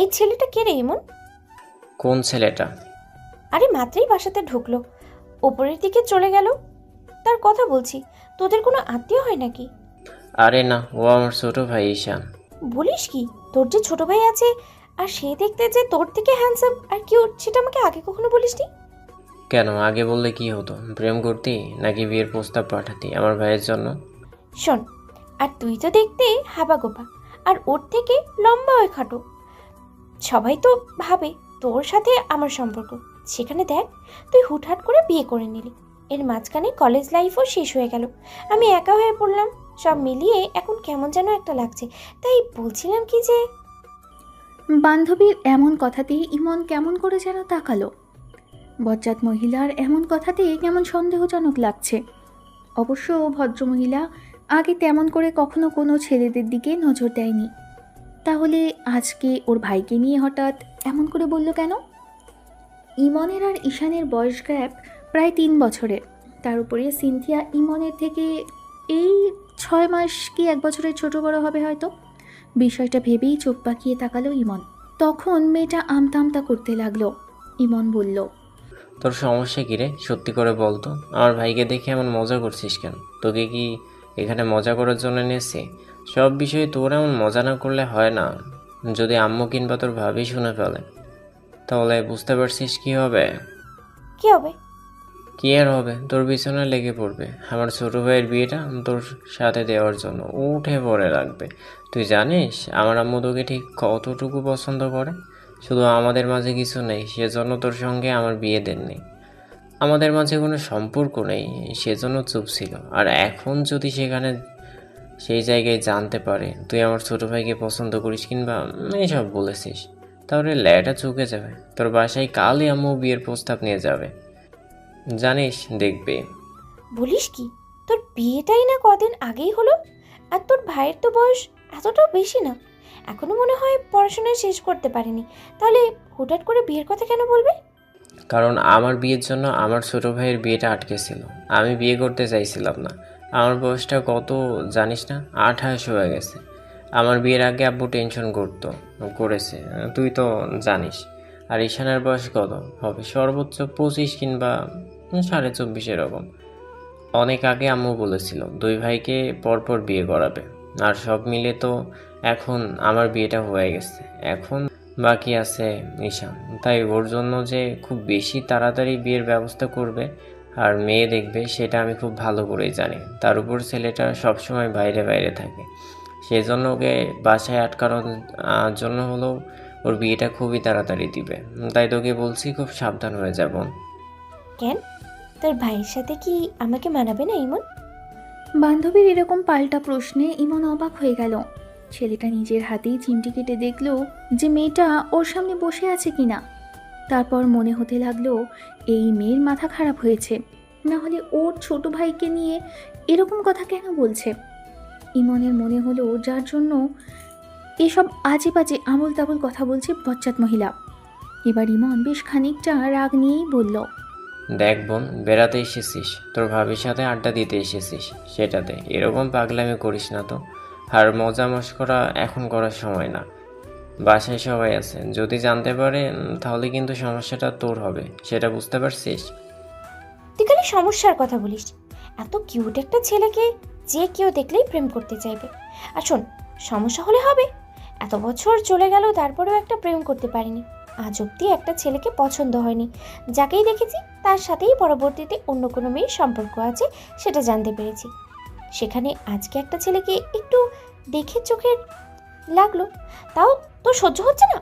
এই ছেলেটা কে রে এমন? কোন ছেলেটা? আরে মাত্রই বাসাতে ঢুকলো, ওপরের দিকে চলে গেল। তার কথা বলছি। তোদের কোনো আত্মীয় হয় নাকি? আরে না, ও আমার ছোট ভাই ঈশান। বলিস কি? তোর যে ছোট ভাই আছে, আর সে দেখতে যে তোর থেকে হ্যান্ডসাম আর কিউট, সেটা আমাকে আগে কখনো বলিসনি। কেন, আগে বললে কি হতো? প্রেম করতি নাকি বিয়ের প্রস্তাব পাঠাতি আমার ভাইয়ের জন্য? শোন, আর তুই তো দেখতে হাবাগোপা, আর ওর থেকে লম্বা হয়ে খাটো। সবাই তো ভাবে তোর সাথে আমার সম্পর্ক। সেখানে দেখ, তুই হুটহাট করে বিয়ে করে নিলি। এর মাঝখানে কলেজ লাইফও শেষ হয়ে গেল, আমি একা হয়ে পড়লাম। সব মিলিয়ে এখন কেমন যেন একটা লাগছে। তাই বলছিলাম কি যে, বান্ধবীর এমন কথাতে ইমন কেমন করে যেন তাকালো। বজ্জাত মহিলার এমন কথাতে কেমন সন্দেহজনক লাগছে। অবশ্য ভদ্রমহিলা আগে তেমন করে কখনো কোনো ছেলেদের দিকে নজর দেয়নি। তাহলে আজকে ওর ভাইকে নিয়ে হঠাৎ এমন করে বলল কেন? ইমনের আর ঈশানের বয়স গ্যাপ প্রায় 3 বছরের। তার উপরে সিনথিয়া ইমনের থেকে এই 6 মাস কি 1 বছরের ছোট বড় হবে হয়তো। বিষয়টা ভেবেই চোখ পাকিয়ে তাকালো ইমন। তখন মেয়েটা আমতা আমতা করতে লাগলো। ইমন বলল, তোর সমস্যা কী রে? সত্যি করে বল তো, আমার ভাইকে দেখে এমন মজা করছিস কেন? তোকে কি এখানে মজা করার জন্য এনেছি? সব বিষয়ে তোর এমন মজা না করলে হয় না। যদি আম্মু কিংবা তোর ভাবি শুনে ফেলে, তাহলে বুঝতে পারছিস কি হবে? কি হবে? কি আর হবে, তোর পিছনে লেগে পড়বে আমার ছোট ভাইয়ের বিয়েটা তোর সাথে দেওয়ার জন্য উঠে পড়ে লাগবে। তুই জানিস আমার আম্মু তোকে ঠিক কতটুকু পছন্দ করে? শুধু আমাদের মাঝে কিছু নেই সেজন্য তোর সঙ্গে আমার বিয়ে দেননি। আমাদের মাঝে কোনো সম্পর্ক নেই সেজন্য চুপ ছিল। আর এখন যদি সেখানে সেই জায়গায় জানতে পারে তুই আমার ছোট ভাইকে পছন্দ করিস কিংবা এইসব বলেছিস, তাহলে ল্যাটা চুকে যাবে। তোর বাসায় কালই আম্মু বিয়ের প্রস্তাব নিয়ে যাবে, জানিস, দেখবে। বলিস কি? তোর বিয়েটাই না কদিন আগেই হলো, আর তোর ভাইয়ের তো বয়স এতটাও বেশি না। এখনো মনে হয় পড়াশোনা শেষ করতে পারেনি। তাহলে হুটহাট করে বিয়ের কথা কেন বলবে? কারণ আমার বিয়ের জন্য আমার ছোট ভাইয়ের বিয়েটা আটকে ছিল। আমি বিয়ে করতে চাইছিলাম না। আমার বয়সটা কত জানিস না? 28 হয়ে গেছে। আমার বিয়ের আগে আব্বু টেনশন করেছে, তুই তো জানিস। আর ঈশানের বয়স কত হবে? সর্বোচ্চ 25 কিংবা 24.5 এরকম। অনেক আগে আম্মু বলেছিল দুই ভাইকে পরপর বিয়ে করাবে। আর সব মিলে তো এখন আমার বিয়েটা হয়ে গেছে। এখন বাকি আছে ঈশান। তাই ওর জন্য যে খুব বেশি তাড়াতাড়ি বিয়ের ব্যবস্থা করবে আর মেয়ে দেখবে সেটা আমি খুব ভালো করেই জানি। তার উপর ছেলেটা সবসময় বাইরে বাইরে থাকে, সেজন্য ওকে বাসায় আটকানোর জন্য হলেও ওর বিয়েটা খুবই তাড়াতাড়ি দিবে। তাই তোকে বলছি খুব সাবধান হয়ে যাব। কেন? তোর ভাইয়ের সাথে কি আমাকে মানাবে না ইমন? বান্ধবীর এরকম পাল্টা প্রশ্নে ইমন অবাক হয়ে গেল। ছেলেটা নিজের হাতেই চিমটি কেটে দেখলো যে মেয়েটা ওর সামনে বসে আছে কিনা। তারপর মনে হতে লাগলো এই মেয়ের মাথা খারাপ হয়েছে, না হলে ওর ছোট ভাইকে নিয়ে এরকম কথা কেন বলছে। ইমনের মনে হলো যার জন্য এসব আজে বাজে আবোল তাবোল কথা বলছে বজ্জাত মহিলা। এবার ইমন বেশ খানিকটা রাগ নিয়েই বলল, দেখ বোন, বেড়াতে এসেছিস, তোর ভাবির সাথে আড্ডা দিতে এসেছিস, সেটাতে এরকম পাগলামি করিস না তো। আর মজা মশকরা এখন করার সময় না। বাসায় সবাই আছে, যদি জানতে পারে তাহলে কিন্তু সমস্যাটা তোর হবে, সেটা বুঝতে পারছিস? তুই খালি সমস্যার কথা বলিস। এত কিউট একটা ছেলেকে যে কেউ দেখলেই প্রেম করতে চাইবে। আর শোন, সমস্যা হলে হবে। এত বছর চলে গেল, তারপরেও একটা প্রেম করতে পারিনি। আজ অব্দি একটা ছেলেকে পছন্দ হয়নি। যাকেই দেখেছি তার সাথেই পরবর্তীতে অন্য কোনো মেয়ের সম্পর্ক আছে, সেটা জানতে পেরেছি। সেখানে আজকে একটা ছেলেকে একটু দেখে চোখে লাগলো, তাও তোর সহ্য হচ্ছে না?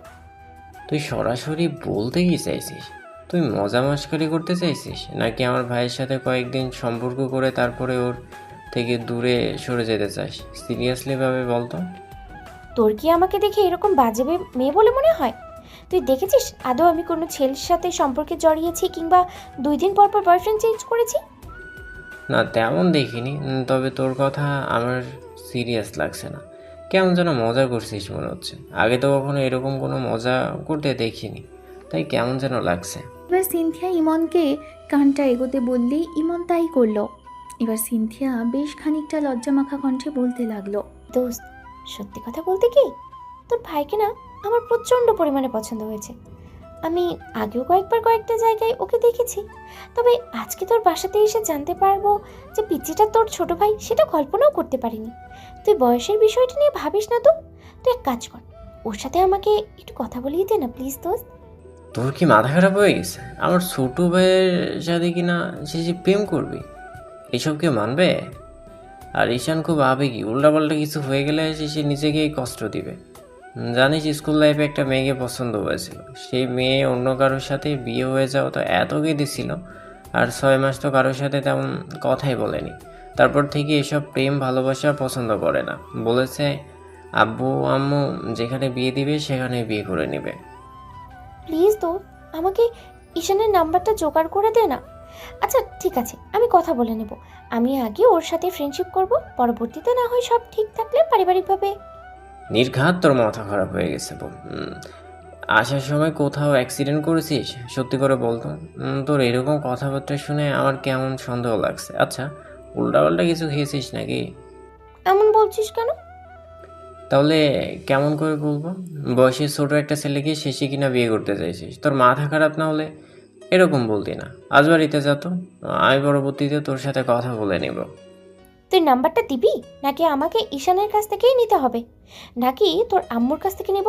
তুই সরাসরি বলতে কি চাইছিস? তুই মজা মশকরি করতে চাইছিস নাকি আমার ভাইয়ের সাথে কয়েকদিন সম্পর্ক করে তারপরে ওর থেকে দূরে সরে যেতে চাস? সিরিয়াসলি ভাবে বলতো। তোর কি আমাকে দেখে এরকম বাজে মেয়ে বলে মনে হয়? তুই দেখেছিস আদৌ আমি কোনো ছেলের সাথে সম্পর্কে জড়িয়েছি কিংবা 2 দিন পর পর বয়ফ্রেন্ড চেঞ্জ করেছি? না, তেমন দেখিনি। তবে তোর কথা আমার সিরিয়াস লাগছে না। কেমন যেন মজা করছিস মনে হচ্ছে। আগে তো কখনো এরকম কোনো মজা করতে দেখিনি, তাই কেমন যেন লাগছে। এবার সিনথিয়া ইমনকে কানটা এগোতে বললেই ইমন তাই করলো। এবার সিনথিয়া বেশ খানিকটা লজ্জামাখা কণ্ঠে বলতে লাগলো, দোস্ত, সত্যি কথা বলতে কি, তোর ভাইকে না আমার প্রচণ্ড পরিমাণে পছন্দ হয়েছে। আমি আগেও কয়েকটা জায়গায় ওকে দেখেছি, তবে আজকে তোর বাসাতে এসে জানতে পারবো যে পিচ্চিটা তোর ছোট ভাই, সেটা কল্পনাও করতে পারিনি। তুই বয়সের বিষয়টা নিয়ে ভাবিস না তো, তুই এক কাজ কর, ওর সাথে আমাকে একটু কথা বলিয়ে দে না প্লিজ দোস্ত। তোর কি মাথা খারাপ হয়ে গেছে? আমার ছোট ভাইয়ের সাথে কিনা সে প্রেম করবি? এসব কেউ মানবে? আর ঈশান খুব আবেগী, উল্টাপাল্টা কিছু হয়ে গেলে সে নিজেকেই কষ্ট দিবে। জানিস, স্কুল লাইফে একটা মেয়েকে পছন্দ হয়েছিল, সেই মেয়ে অন্য কারোর সাথে বিয়ে হয়ে যাওয়া তো এত কেঁদেছিল, আর 6 মাস তো কারোর সাথে তেমন কথাই বলেনি। তারপর থেকে এসব প্রেম ভালোবাসা পছন্দ করে না, বলেছে আব্বু আম্মু যেখানে বিয়ে দিবে সেখানে বিয়ে করে নেবে। প্লিজ তো আমাকে ঈশানের নাম্বারটা জোগাড় করে দে না। আচ্ছা ঠিক আছে, আমি কথা বলে নেব। আমি আগে ওর সাথে ফ্রেন্ডশিপ করব, পরবর্তীতে না হয় সব ঠিক থাকলে পারিবারিকভাবে। নির্ঘাত তোর মাথা খারাপ হয়ে গেছে বোন। আসার সময় কোথাও অ্যাক্সিডেন্ট করেছিস? সত্যি করে বলতো। তোর এরকম কথাবার্তা শুনে আমার কেমন সন্দেহ লাগছে। আচ্ছা, উল্টাপাল্টা কিছু খেয়েছিস নাকি? এমন বলছিস কেন? তাহলে কেমন করে বলবো? বয়সে ছোট একটা ছেলেকে শেষে কিনা বিয়ে করতে চাইছিস? তোর মাথা খারাপ না হলে এরকম বলতি না। আজ বাড়িতে যা তো, আমি পরবর্তীতে তোর সাথে কথা বলে নেব। তুই নাম্বারটা দিবি নাকি আমাকে ঈশানের কাছ থেকেই নিতে হবে, নাকি তোর আম্মুর কাছ থেকে নেব?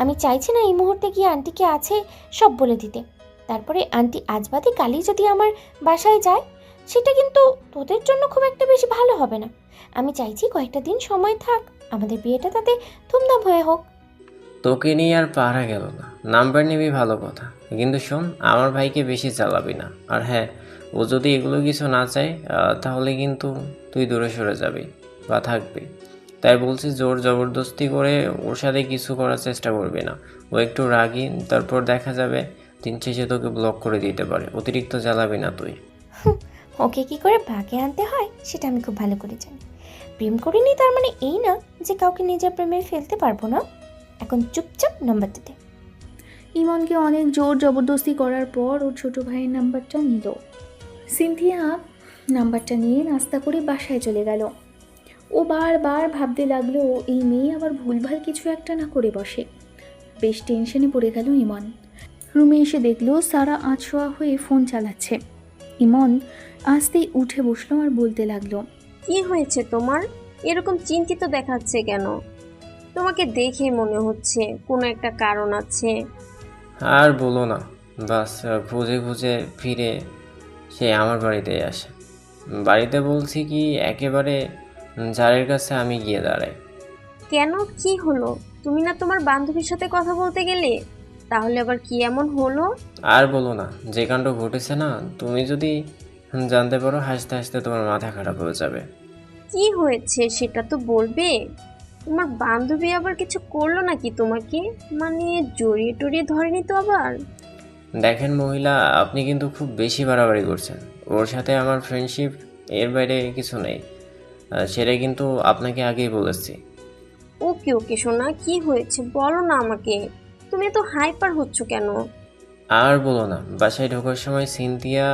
আমি চাইছি না এই মুহূর্তে গিয়ে আন্টিকে আছে সব বলে দিতে, তারপরে আন্টি আজ বাদে কালই যদি আমার বাসায় যায়, সেটা কিন্তু তোদের জন্য খুব একটা বেশি ভালো হবে না। আমি চাইছি কয়েকটা দিন সময় থাক, আমাদের বিয়েটা তাতে ধুমধাম হয়ে হোক। তোকে নিয়ে আর পারা গেল না। নাম্বার নিবি ভালো কথা, কিন্তু শোন, আমার ভাইকে বেশি চালাবি না। আর হ্যাঁ, ও যদি এগুলো কিছু না চায় তাহলে কিন্তু তুই দূরে সরে যাবি বা থাকবি। তাই বলছি, জোর জবরদস্তি করে ওর সাথে কিছু করার চেষ্টা করবি না। ও একটু রাগী, তারপর দেখা যাবে দিন শেষে তোকে ব্লক করে দিতে পারে। অতিরিক্ত জ্বালাবি না তুই। ওকে কি করে ভাগে আনতে হয় সেটা আমি খুব ভালো করে জানি। প্রেম করিনি তার মানে এই না যে কাউকে নিজের প্রেমে ফেলতে পারবো না। এখন চুপচাপ নাম্বারটা দে। ইমনকে অনেক জোর জবরদস্তি করার পর ওর ছোট ভাইয়ের নাম্বারটা নিল। সিনথিয়া নাম্বারটা নিয়ে নাস্তা করে বাসায় চলে গেল। ও বারবার ভাবতে লাগলো এই মেয়ে আবার ভুলভাল কিছু একটা না করে বসে। বেশ টেনশনে পড়ে গেল ইমন। রুমে এসে দেখলো সারা আছোয়া হয়ে ফোন চালাচ্ছে। ইমন আস্তেই উঠে বসলো আর বলতে লাগলো, কি হয়েছে তোমার? এরকম চিন্তিত দেখাচ্ছে কেন? তোমাকে দেখে মনে হচ্ছে কোনো একটা কারণ আছে। আর বলো না, বাস খুঁজে খুঁজে ফিরে সে আমার বাড়িতেই আসে। বাড়িতে বলছি কি, একেবারে জারের কাছে আমি গিয়ে দাঁড়াই। কেন, কি হলো? তুমি না তোমার বান্ধবীর সাথে কথা বলতে গেলে? তাহলে আবার কি এমন হলো? আর বলো না, যে কাণ্ড ঘটেছে না, তুমি যদি জানতে পারো হাসতে হাসতে তোমার মাথা খারাপ হয়ে যাবে। কি হয়েছে সেটা তো বলবে। তোমার বান্ধবী আবার কিছু করলো নাকি তোমাকে? মানে জড়িয়ে টড়িয়ে ধরেনি তো আবার? দেখেন মহিলা, আপনি কিন্তু খুব বেশি বাড়াবাড়ি করছেন। ওর সাথে আমার ফ্রেন্ডশিপ, এর বাইরে কিছু নেই। সেটা কিন্তু আপনাকে আগেই বলেছি। ওকে ওকে সোনা, কি হয়েছে বলো না আমাকে। তুমি এত হাইপার হচ্ছ কেন? আর বলো না, বাসায় ঢোকার সময় সিনথিয়া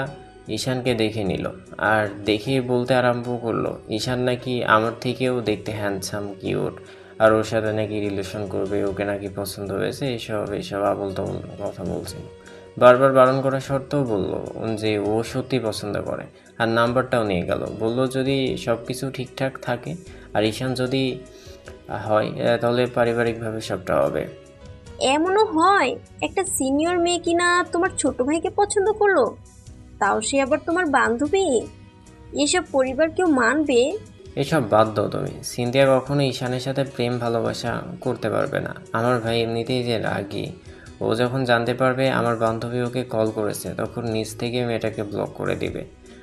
ঈশানকে দেখে নিল, আর দেখে বলতে আরম্ভ করলো ঈশান নাকি আমার থেকেও দেখতে হ্যান্ডসাম, কিউট, আর ওর সাথে নাকি রিলেশন করবে, ওকে নাকি পছন্দ হয়েছে। এসব আবল তাবল কথা বলছিল। বারবার বারণ করা সত্ত্বেও বললো যে ও সত্যি পছন্দ করে, আর নাম্বারটাও নিয়ে গেল। বলল যদি সব কিছু ঠিকঠাক থাকে আর ঈশান যদি হয় তাহলে পারিবারিকভাবে সবটা হবে। এমনও হয় একটা সিনিয়র মেয়ে কিনা তোমার ছোট ভাইকে পছন্দ করলো, তাও সে আবার তোমার বান্ধবী? এসব পরিবার কেউ মানবে? এসব বাদ দাও তুমি। সিনথিয়া কখনো ঈশানের সাথে প্রেম ভালোবাসা করতে পারবে না। আমার ভাই এমনিতেই যে রাগী, ও যখন জানতে পারবে আমার বান্ধবী ওকে কল করেছে, তখন নিজ থেকে মেয়েটাকে ব্লক করে দিবে।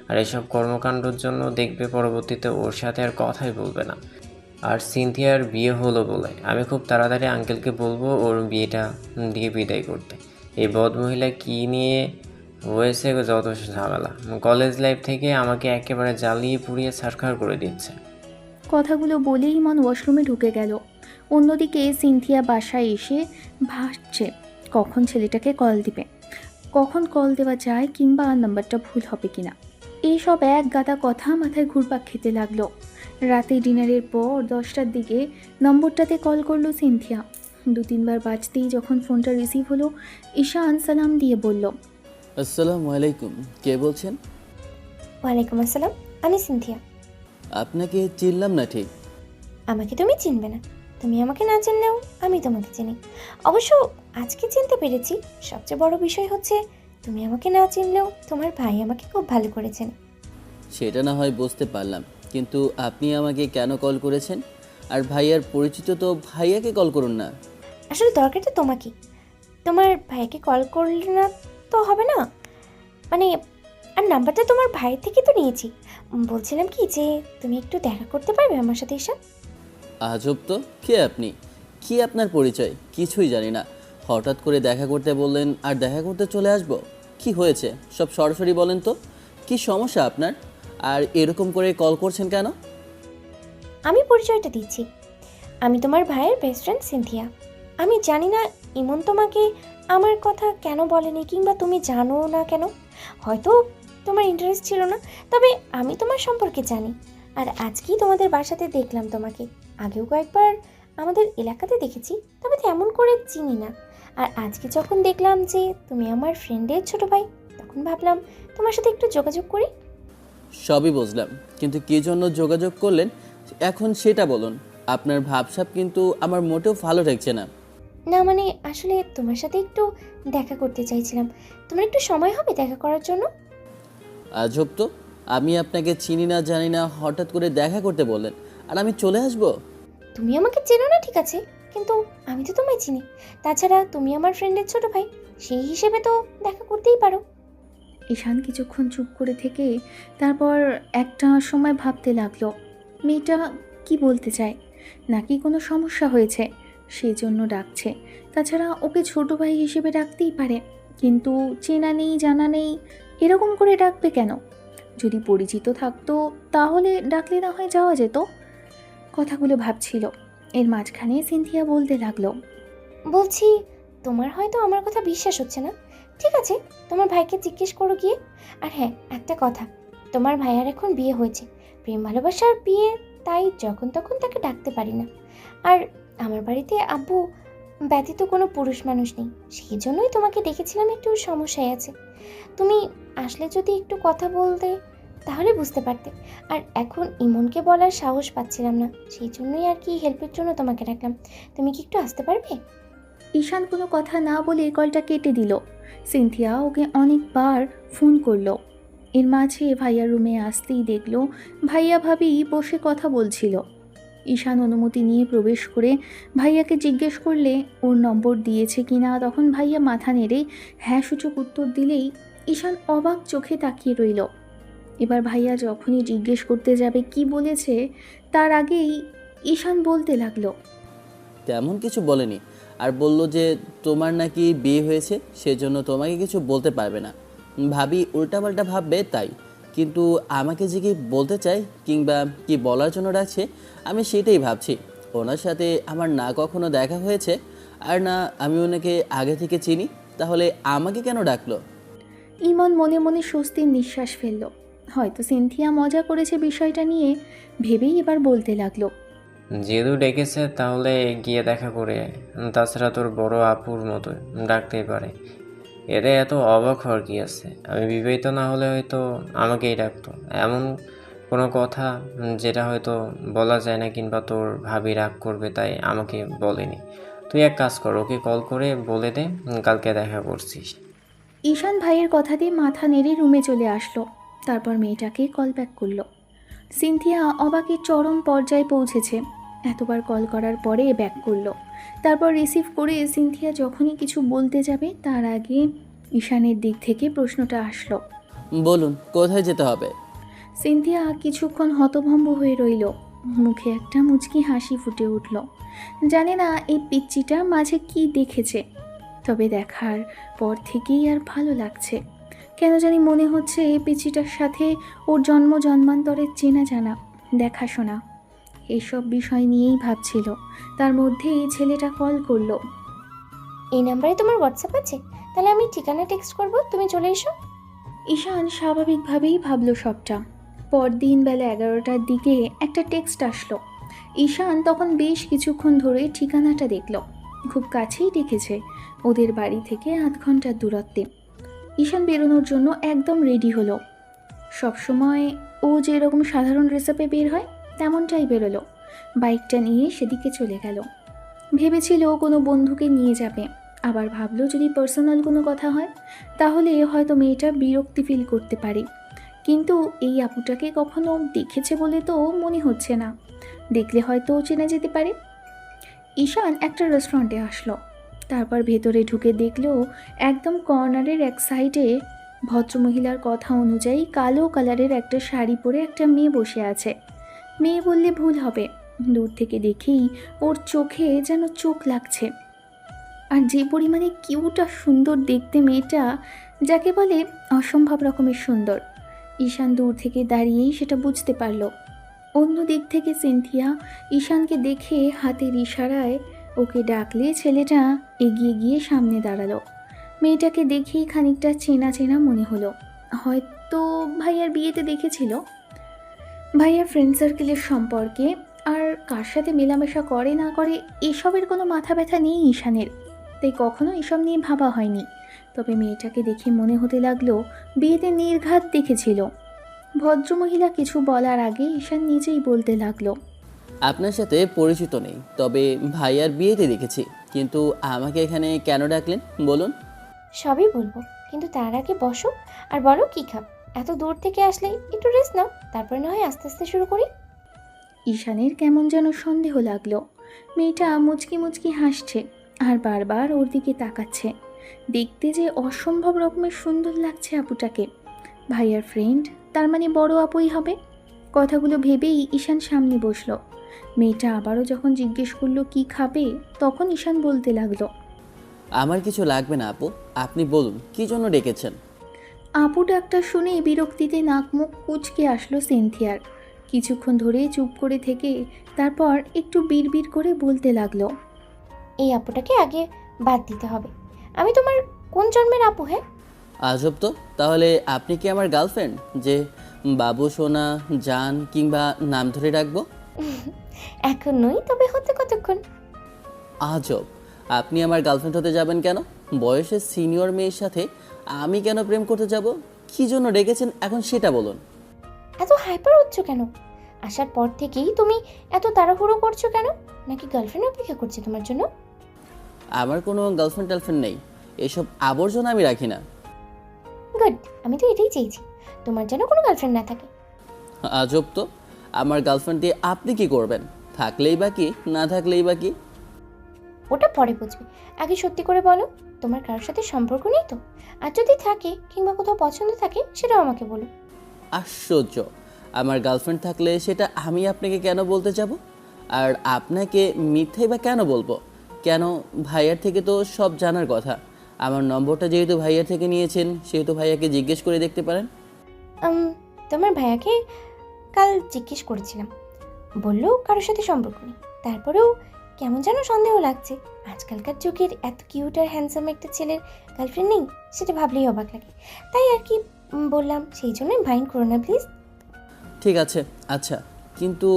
আর এসব কর্মকাণ্ডের জন্য দেখবে পরবর্তীতে ওর সাথে আর কথাই বলবে না। আর সিনথিয়ার বিয়ে হলো বলে আমি খুব তাড়াতাড়ি আঙ্কেলকে বলবো ওর বিয়েটা দিয়ে বিদায় করতে। এই বদমহিলা কী নিয়ে হয়েছে যত ঝামেলা, কলেজ লাইফ থেকে আমাকে একেবারে জ্বালিয়ে পুড়িয়ে ছারখার করে দিচ্ছে। কথাগুলো বলেই ইমন ওয়াশরুমে ঢুকে গেল। অন্যদিকে সিনথিয়া বাসায় এসে ভাবছে কখন ছেলেটাকে কল দিবে, কখন কল দেওয়া যায়, কিংবা নাম্বারটা ভুল হবে কিনা। এইসব এক গাদা কথা মাথায় ঘুরপাক খেতে লাগলো। রাতে ডিনারের পর 10টার দিকে নম্বরটাতে কল করলো সিনথিয়া। 2-3 বার বাজতেই যখন ফোনটা রিসিভ হলো, ঈশান সালাম দিয়ে বলল, আসসালামু আলাইকুম, কে বলছেন? ওয়ালাইকুম আসসালাম, আমি সিনথিয়া। আপনাকে চিনলাম না ঠিক। আমাকে তুমি চিনবে না, তুমি আমাকে না চিনলেও আমি তোমাকে চিনি। অবশ্য আজকে চিনতে পেরেছি। সবচেয়ে বড় বিষয় হচ্ছে তুমি আমাকে না চিনলেও তোমার ভাই আমাকে খুব ভালো করে চেনে। সেটা না হয় বুঝতে পারলাম, কিন্তু আপনি আমাকে কেন কল করেছেন? আর ভাইয়ার পরিচিত তো ভাইয়াকে কল করুন না। আসলে দরকারটা তোমাকে, তোমার ভাইকে কল করলে না তো হবে না। মানে আর নাম্বারটা তোমার ভাইয়ের থেকে তো নিয়েছি। বলছিলাম কি যে তুমি একটু দেখা করতে পারবে আমার সাথে ঈশান? আজব তো, কে আপনি? কি আপনার পরিচয়? কিছুই জানি না। হঠাৎ করে দেখা করতে বললেন আর দেখা করতে চলে আসব? কি হয়েছে সব সরাসরি বলেন তো। কি সমস্যা আপনার? আর এরকম করে কল করছেন কেন? আমি পরিচয়টা দিচ্ছি, আমি তোমার ভাইয়ের বেস্ট ফ্রেন্ড সিনথিয়া। আমি জানি না ইমন তোমাকে আমার কথা কেন বলেনি, কিংবা তুমি জানো না কেন। হয়তো তোমার ইন্টারেস্ট ছিল না, তবে আমি তোমার সম্পর্কে জানি। আর আজকেই তোমাদের বাসাতে দেখলাম তোমাকে। আগেও কয়েকবার আমাদের এলাকাতে দেখেছি, তবে তেমন করে চিনি না। আর আজকে যখন দেখলাম যে তুমি আমার ফ্রেন্ডের ছোট ভাই, তখন ভাবলাম তোমার সাথে একটু যোগাযোগ করি। সবই বুঝলাম, কিন্তু কী জন্য যোগাযোগ করলেন এখন সেটা বলুন। আপনার ভাবসাব কিন্তু আমার মোটেও ভালো ঠেকছে না। না মানে আসলে তোমার সাথে একটু দেখা করতে চাইছিলাম। তোমার একটু সময় হবে দেখা করার জন্য? আজব তো, আমি আপনাকে চিনি না জানি না, হঠাৎ করে দেখা করতে বললেন আর আমি চলে আসব? তুমি আমাকে চেনো না ঠিক আছে, কিন্তু আমি তো তোমায় চিনি। তাছাড়া তুমি আমার ফ্রেন্ডের ছোট ভাই, সেই হিসেবে তো দেখা করতেই পারো। ঈশান কিছুক্ষণ চুপ করে থেকে তারপর একটা সময় ভাবতে লাগলো, মেয়েটা কি বলতে চায়, নাকি কোনো সমস্যা হয়েছে সেই জন্য ডাকছে। তাছাড়া ওকে ছোট ভাই হিসেবে ডাকতেই পারে, কিন্তু চেনা নেই জানা নেই, এরকম করে ডাকবে কেন? যদি পরিচিত থাকতো তাহলে ডাকলে না হয় যাওয়া যেত। কথাগুলো ভাবছিল, এর মাঝখানে সিনথিয়া বলতে লাগলো, বলছি তোমার হয়তো আমার কথা বিশ্বাস হচ্ছে না। ঠিক আছে, তোমার ভাইকে জিজ্ঞেস করো গিয়ে। আর হ্যাঁ, একটা কথা, তোমার ভাইয়ার এখন বিয়ে হয়েছে, প্রেম ভালোবাসার বিয়ে, তাই যখন তখন তাকে ডাকতে পারি না। আর আমার বাড়িতে আব্বু ব্যতীত কোনো পুরুষ মানুষ নেই, সেই জন্যই তোমাকে ডেকেছিলাম। একটু সমস্যায় আছে, তুমি আসলে যদি একটু কথা বলতে তাহলে বুঝতে পারতে। আর এখন ইমনকে বলার সাহস পাচ্ছিলাম না, সেই জন্যই আর কি হেল্পের জন্য তোমাকে ডাকলাম। তুমি কি একটু আসতে পারবে? ঈশান কোনো কথা না বলে কলটা কেটে দিল। সিনথিয়া ওকে অনেকবার ফোন করলো। এর মাঝে ভাইয়া রুমে আসতেই দেখলো ভাইয়া ভাবি বসে কথা বলছিল। ঈশান অনুমতি নিয়ে প্রবেশ করে ভাইয়াকে জিজ্ঞেস করলে ওর নম্বর দিয়েছে কিনা, তখন ভাইয়া মাথা নেড়ে হ্যাঁ সূচক উত্তর দিলেই ঈশান অবাক চোখে তাকিয়ে রইল। এবার ভাইয়া যখনই জিজ্ঞেস করতে যাবে কি বলেছে, তার আগেই ঈশান বলতে লাগলো, তেমন কিছু বলেনি, আর বলল যে তোমার নাকি বিয়ে হয়েছে, সেজন্য তোমাকে কিছু বলতে পারবে না। ভাবি উল্টাপাল্টা ভাববে তাই, কিন্তু আমাকে যে কি বলতে চাই কিংবা কি বলার জন্য ডাকছে আমি সেটাই ভাবছি। ওনার সাথে আমার না কখনো দেখা হয়েছে, আর না আমি ওনাকে আগে থেকে চিনি, তাহলে আমাকে কেন ডাকলো? ইমন মনে মনে স্বস্তির নিঃশ্বাস ফেলল। হয়তো সিনথিয়া মজা করেছে বিষয়টা নিয়ে, ভেবেই এবার বলতে লাগলো, যেহেতু ডেকেছে তাহলে গিয়ে দেখা করে আয়। তাছাড়া তোর বড় আপুর মতো ডাকতেই পারে, এতে এত অবাক হওয়ার কি আছে? আমি বিবাহিত না হলে হয়তো আমাকেই ডাকতো। এমন কোনো কথা যেটা হয়তো বলা যায় না, কিংবা তোর ভাবি রাগ করবে তাই আমাকে বলেনি। তুই এক কাজ কর, ওকে কল করে বলে দে কালকে দেখা করছিস। ঈশান ভাইয়ের কথা দিয়ে মাথা নেড়ে রুমে চলে আসলো। তারপর মেয়েটাকে কল ব্যাক করলো। সিনথিয়া অবাকের চরম পর্যায়ে পৌঁছেছে। এতবার কল করার পরে ব্যাক করলো। তারপর রিসিভ করে সিনথিয়া যখনই কিছু বলতে যাবে তার আগে ঈশানের দিক থেকে প্রশ্নটা আসলো, বলুন কোথায় যেতে হবে? সিনথিয়া কিছুক্ষণ হতভম্ব হয়ে রইল। মুখে একটা মুচকি হাসি ফুটে উঠল। জানে না এই পিচ্চিটা মাঝে কি দেখেছে, তবে দেখার পর থেকেই আর ভালো লাগছে। কেন জানি মনে হচ্ছে এই পিচ্চিটার সাথে ওর জন্ম জন্মান্তরের চেনা জানা, দেখাশোনা, এইসব বিষয় নিয়েই ভাবছিল। তার মধ্যেই ছেলেটা কল করলো। এই নাম্বারে তোমার হোয়াটসঅ্যাপ আছে? তাহলে আমি ঠিকানা টেক্সট করব, তুমি চলে এসো। ঈশান স্বাভাবিকভাবেই ভাবলো সবটা। পরদিন বেলা 11টার দিকে একটা টেক্সট আসলো। ঈশান তখন বেশ কিছুক্ষণ ধরে ঠিকানাটা দেখল। খুব কাছেই রেখেছে, ওদের বাড়ি থেকে 8 ঘন্টার দূরত্বে। ঈশান বেরোনোর জন্য একদম রেডি হলো। সবসময় ও যেরকম সাধারণ ড্রেসআপে বের হয় তেমনটাই বেরোলো। বাইকটা নিয়ে সেদিকে চলে গেল। ভেবেছিল কোনো বন্ধুকে নিয়ে যাবে, আবার ভাবলো যদি পার্সোনাল কোনো কথা হয় তাহলে হয়তো মেয়েটা বিরক্তি ফিল করতে পারে। কিন্তু এই আপুটাকে কখনো দেখেছে বলে তো মনে হচ্ছে না, দেখলে হয়তো চেনা যেতে পারে। ঈশান একটা রেস্টুরেন্টে আসলো, তারপর ভেতরে ঢুকে দেখলো একদম কর্নারের এক সাইডে ভদ্রমহিলার কথা অনুযায়ী কালো কালারের একটা শাড়ি পরে একটা মেয়ে বসে আছে। মেয়ে বললে ভুল হবে, দূর থেকে দেখেই ওর চোখে যেন চোখ লাগছে। আর যে পরিমাণে কিউট আর সুন্দর দেখতে মেয়েটা, যাকে বলে অসম্ভব রকমের সুন্দর, ঈশান দূর থেকে দাঁড়িয়েই সেটা বুঝতে পারল। অন্য দিক থেকে সিনথিয়া ঈশানকে দেখে হাতের ইশারায় ওকে ডাকলে ছেলেটা এগিয়ে গিয়ে সামনে দাঁড়ালো। মেয়েটাকে দেখেই খানিকটা চেনা চেনা মনে হলো, হয়তো ভাইয়ার বিয়েতে দেখেছিল। ভাইয়ার ফ্রেন্ড সার্কেলের সম্পর্কে আর কার সাথে মেলামেশা করে না করে এসবের কোনো মাথা ব্যথা নেই ঈশানের, তাই কখনো এসব নিয়ে ভাবা হয়নি। তবে মেয়েটাকে দেখে মনে হতে লাগলো বিয়েতে নির্ঘাত দেখেছিল। ভদ্রমহিলা কিছু বলার আগে ঈশান নিজেই বলতে লাগলো, আপনার সাথে পরিচিত নেই, তবে ভাইয়ার বিয়েতে দেখেছি। কিন্তু আমাকে এখানে কেন ডাকলেন বলুন? সবই বলবো, কিন্তু তার আগে বসো আর বলো কি খাব। এত দূর থেকে আসলে একটু রেস্ট নাও, তারপরে না হয় আস্তে আস্তে শুরু করি। ঈশানের কেমন যেন সন্দেহ লাগলো। মেয়েটা মুচকি মুচকি হাসছে আর বারবার ওর দিকে তাকাচ্ছে। দেখতে যে অসম্ভব রকমের সুন্দর লাগছে আপুটাকে। ভাইয়ার ফ্রেন্ড, তার মানে বড় আপুই হবে। কথাগুলো ভেবেই ঈশান সামনে বসলো। মেয়েটা আবারও যখন জিজ্ঞেস করলো কি খাবে, তখন ঈশান বলতে লাগলো, আমার কিছু লাগবে না আপু, আপনি বলুন কী জন্য ডেকেছেন। আপু ডাকটা শুনে বিরক্তিতে নাক মুখ কুঁচকে আসলো সিনথিয়ার। কিছুক্ষণ ধরে চুপ করে থেকে তারপর একটু বিড়বিড় করে বলতে লাগলো, এই আপুটাকে আগে বাদ দিতে হবে। আমি তোমার কোন জন্মের আপু? হ্যাঁ, আজব তো, তাহলে আপনি কি আমার গার্লফ্রেন্ড যে বাবু, সোনা, জান কিংবা নাম ধরে রাখবো? এখন নই, তবে হতে কতক্ষণ। আজব, আপনি আমার গার্লফ্রেন্ড হতে যাবেন কেন? বয়সে সিনিয়র মেয়ের সাথে আমি কেন প্রেম করতে যাব? কী জন্য ডেকেছেন এখন সেটা বলুন। এত হাইপার হচ্ছ কেন? আসার পর থেকেই তুমি এত তাড়াহুড়ো করছো কেন? নাকি গার্লফ্রেন্ড অপেক্ষা করছে তোমার জন্য? আমার কোনো গার্লফ্রেন্ড টার্লফ্রেন্ড নেই, এসব আবর্জনা আমি রাখি না। গুড, আমি তো এটাই চেয়েছি, তোমার যেন কোনো গার্লফ্রেন্ড না থাকে। আজব তো, আমার গার্লফ্রেন্ড দিয়ে আপনি কি করবেন? থাকলেই বা কি, না থাকলেই বা কি? ওটা পরে বুঝবে, আগে সত্যি করে বলো, তোমার কারোর সাথে সম্পর্ক নেই তো? আর যদি থাকে কিংবা কোথাও পছন্দ থাকে সেটাও আমাকে বলো। আশ্চর্য, আমার গার্লফ্রেন্ড থাকলে সেটা আমি আপনাকে কেন বলতে যাব? আর আপনাকে মিথ্যাই বা কেন বলবো? কেন, ভাইয়ার থেকে তো সব জানার কথা। আমার নম্বরটা যেহেতু ভাইয়ার থেকে নিয়েছেন, সেহেতু ভাইয়াকে জিজ্ঞেস করে দেখতে পারেন। তোমার ভাইয়াকে কাল জিজ্ঞেস করেছিলাম, বললো কারোর সাথে সম্পর্ক নেই। তারপরেও কেমন যেন সন্দেহ লাগছে। আজকালকার যুগের এত কিউট আর হ্যান্ডসাম একটা ছেলের গার্লফ্রেন্ড নেই, সেটা ভাবলেই অবাক লাগে। তাই আর কি বললাম, সেই জন্যই মাইন্ড করো না প্লিজ। ঠিক আছে, আচ্ছা, কিন্তু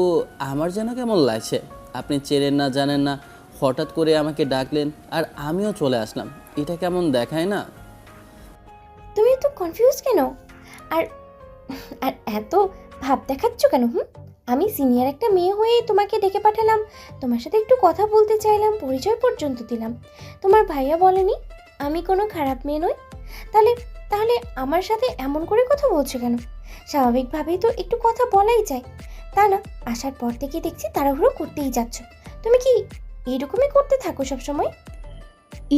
আমার যেন কেমন লাগছে। আপনি চেনেন না, জানেন না, হঠাৎ করে আমাকে ডাকলেন আর আমিও চলে আসলাম। এটা কেমন দেখায় না? তুমি এত কনফিউজ কেন? আর আর এত ভাব দেখাচ্ছ কেন? আমি সিনিয়র একটা মেয়ে হয়ে তোমাকে ডেকে পাঠালাম, তোমার সাথে একটু কথা বলতে চাইলাম, পরিচয় পর্যন্ত দিলাম। তোমার ভাইয়া বলেনি আমি কোনো খারাপ মেয়ে নই? তাহলে তাহলে আমার সাথে এমন করে কথা বলছো কেন? স্বাভাবিকভাবেই তো একটু কথা বলাই যায়, তা না? আসার পর থেকে দেখছি তাড়াহুড়ো করতেই যাচ্ছ। তুমি কি এরকমই করতে থাকো সবসময়?